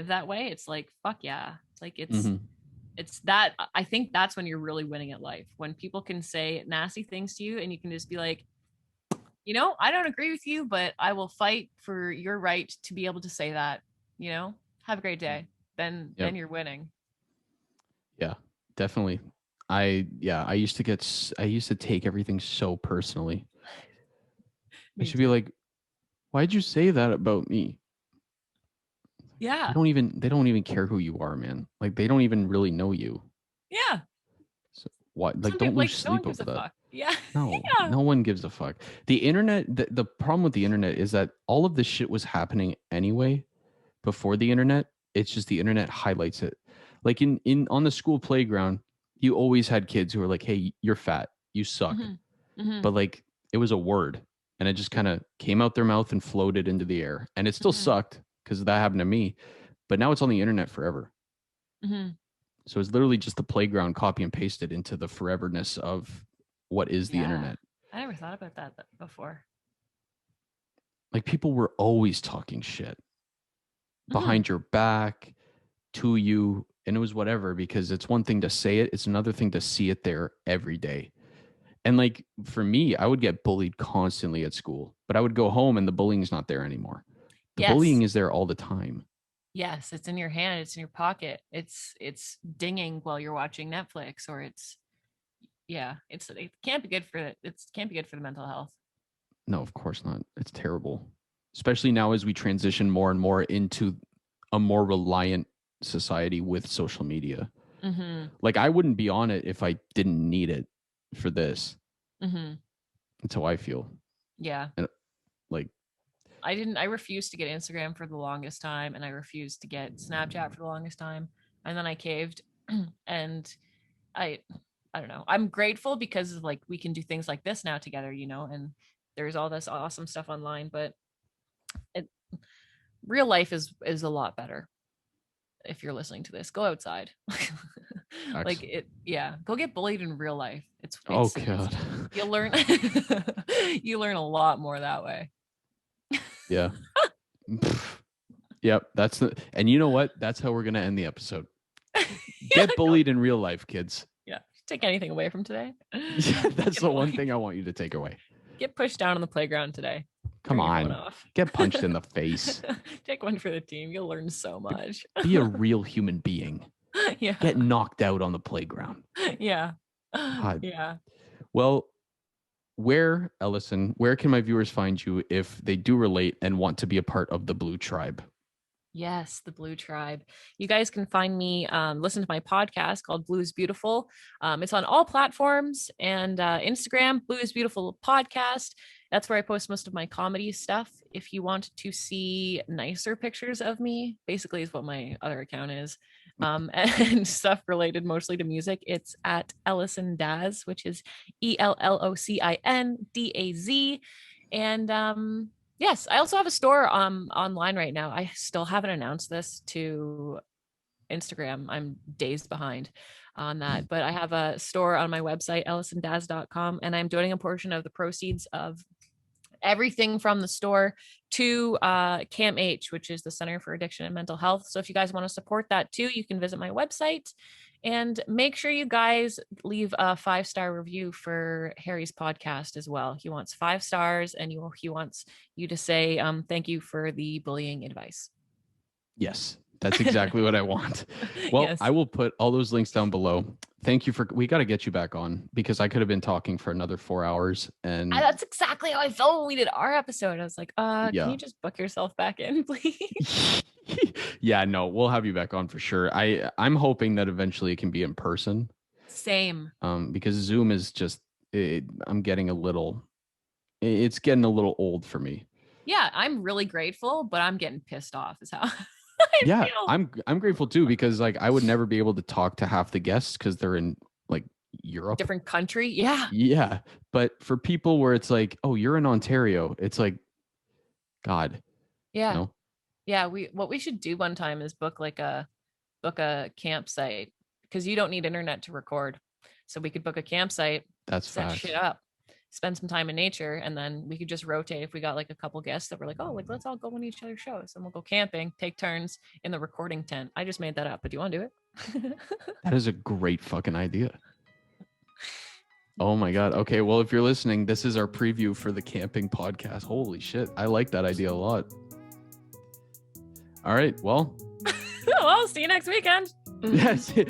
[SPEAKER 2] that way, it's like fuck yeah. Like
[SPEAKER 1] Mm-hmm.
[SPEAKER 2] it's that I think that's when you're really winning at life. When people can say nasty things to you and you can just be like, I don't agree with you, but I will fight for your right to be able to say that. Have a great day. Then
[SPEAKER 1] Yep.
[SPEAKER 2] you're winning.
[SPEAKER 1] Yeah. Definitely. I used to I used to take everything so personally. I
[SPEAKER 2] Me
[SPEAKER 1] should be
[SPEAKER 2] too.
[SPEAKER 1] like, why'd you say that about me?
[SPEAKER 2] Yeah.
[SPEAKER 1] They don't even care who you are, man. Like they don't even really know you.
[SPEAKER 2] Yeah.
[SPEAKER 1] So why, like,
[SPEAKER 2] Some
[SPEAKER 1] don't
[SPEAKER 2] people
[SPEAKER 1] lose
[SPEAKER 2] like no one
[SPEAKER 1] sleep
[SPEAKER 2] gives
[SPEAKER 1] over
[SPEAKER 2] a
[SPEAKER 1] that.
[SPEAKER 2] fuck. Yeah.
[SPEAKER 1] No,
[SPEAKER 2] Yeah.
[SPEAKER 1] no one gives a fuck. The internet, the problem with the internet is that all of this shit was happening anyway before the internet. It's just the internet highlights it. Like in on the school playground, you always had kids who were like, "Hey, you're fat. You suck."
[SPEAKER 2] Hmm. Hmm.
[SPEAKER 1] But like it was a word and it just kind of came out their mouth and floated into the air. And it still
[SPEAKER 2] Hmm.
[SPEAKER 1] sucked because that happened to me. But now it's on the internet forever.
[SPEAKER 2] Hmm.
[SPEAKER 1] So it's literally just the playground copy and pasted into the foreverness of what is the
[SPEAKER 2] Yeah.
[SPEAKER 1] internet.
[SPEAKER 2] I never thought about that before.
[SPEAKER 1] Like people were always talking shit
[SPEAKER 2] Hmm.
[SPEAKER 1] behind your back to you, and it was whatever, because it's one thing to say it, it's another thing to see it there every day. And like for me, I would get bullied constantly at school, but I would go home and the bullying's not there anymore. The bullying
[SPEAKER 2] Yes.
[SPEAKER 1] is there all the time.
[SPEAKER 2] Yes. It's in your hand. It's in your pocket. It's dinging while you're watching Netflix, or it can't be good for the mental health.
[SPEAKER 1] No, of course not. It's terrible, especially now as we transition more and more into a more reliant society with social media.
[SPEAKER 2] Mm-hmm.
[SPEAKER 1] Like I wouldn't be on it if I didn't need it for this.
[SPEAKER 2] Mm-hmm.
[SPEAKER 1] That's how I feel.
[SPEAKER 2] Yeah.
[SPEAKER 1] And like,
[SPEAKER 2] I refused to get Instagram for the longest time, and I refused to get Snapchat for the longest time. And then I caved. And I I don't know. I'm grateful because like we can do things like this now together, and there's all this awesome stuff online, but it real life is a lot better. If you're listening to this, go outside.
[SPEAKER 1] facts.
[SPEAKER 2] Like it, yeah, go get bullied in real life. It's
[SPEAKER 1] Oh
[SPEAKER 2] it's
[SPEAKER 1] god.
[SPEAKER 2] You'll learn. You learn a lot more that way.
[SPEAKER 1] Yeah. Yep. And you know what? That's how we're going to end the episode. Get bullied in real life, kids.
[SPEAKER 2] Yeah. Take anything away from today.
[SPEAKER 1] Yeah, that's the one thing I want you to take away.
[SPEAKER 2] Get pushed down on the playground today.
[SPEAKER 1] Come on. Get punched in the face.
[SPEAKER 2] Take one for the team. You'll learn so much.
[SPEAKER 1] Be a real human being.
[SPEAKER 2] Yeah.
[SPEAKER 1] Get knocked out on the playground.
[SPEAKER 2] Yeah.
[SPEAKER 1] God.
[SPEAKER 2] Yeah.
[SPEAKER 1] Well, Ellocin, where can my viewers find you if they do relate and want to be a part of the Blue Tribe?
[SPEAKER 2] Yes, the Blue Tribe. You guys can find me, listen to my podcast called Blue is Beautiful. It's on all platforms and Instagram, Blue is Beautiful Podcast. That's where I post most of my comedy stuff. If you want to see nicer pictures of me, basically is what my other account is, and stuff related mostly to music, it's at Ellocin Daz, which is ELLOCINDAZ. And yes, I also have a store online right now. I still haven't announced this to Instagram. I'm days behind on that, but I have a store on my website, ellicindaz.com, and I'm donating a portion of the proceeds of everything from the store to Camp H, which is the Center for Addiction and Mental Health. So if you guys want to support that too, you can visit my website, and make sure you guys leave a 5-star review for Harry's podcast as well. He wants 5 stars, and he wants you to say thank you for the bullying advice.
[SPEAKER 1] Yes, that's exactly what I want. Well,
[SPEAKER 2] Yes.
[SPEAKER 1] I will put all those links down below. Thank you we got to get you back on, because I could have been talking for another 4 hours. And
[SPEAKER 2] That's exactly how I felt when we did our episode. I was like,
[SPEAKER 1] Yeah.
[SPEAKER 2] Can you just book yourself back in, please?
[SPEAKER 1] Yeah, no, we'll have you back on for sure. I'm hoping that eventually it can be in person.
[SPEAKER 2] Same.
[SPEAKER 1] Because Zoom is just, I'm getting it's getting a little old for me.
[SPEAKER 2] Yeah, I'm really grateful, but I'm getting pissed off is how
[SPEAKER 1] Yeah,
[SPEAKER 2] feel.
[SPEAKER 1] I'm grateful too, because like I would never be able to talk to half the guests because they're in like Europe.
[SPEAKER 2] Different country. Yeah.
[SPEAKER 1] Yeah. But for people where it's like, oh, you're in Ontario, it's like, God.
[SPEAKER 2] Yeah.
[SPEAKER 1] You know?
[SPEAKER 2] Yeah. What we should do one time is book a campsite, because you don't need internet to record. So we could book a campsite,
[SPEAKER 1] That's
[SPEAKER 2] set
[SPEAKER 1] facts.
[SPEAKER 2] shit up, spend some time in nature, and then we could just rotate. If we got like a couple guests that were like, oh, like let's all go on each other's shows, and we'll go camping, take turns in the recording tent. I just made that up, but do you want to do it?
[SPEAKER 1] That is a great fucking idea. Oh my God. Okay. Well, if you're listening, this is our preview for the camping podcast. Holy shit. I like that idea a lot. All right. Well,
[SPEAKER 2] Well, see you next weekend.
[SPEAKER 1] yes. See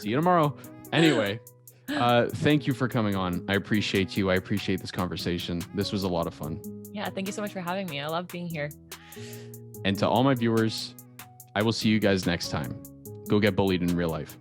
[SPEAKER 1] you tomorrow. Anyway, thank you for coming on. I appreciate you. I appreciate this conversation. This was a lot of fun.
[SPEAKER 2] Yeah. Thank you so much for having me. I love being here.
[SPEAKER 1] And to all my viewers, I will see you guys next time. Go get bullied in real life.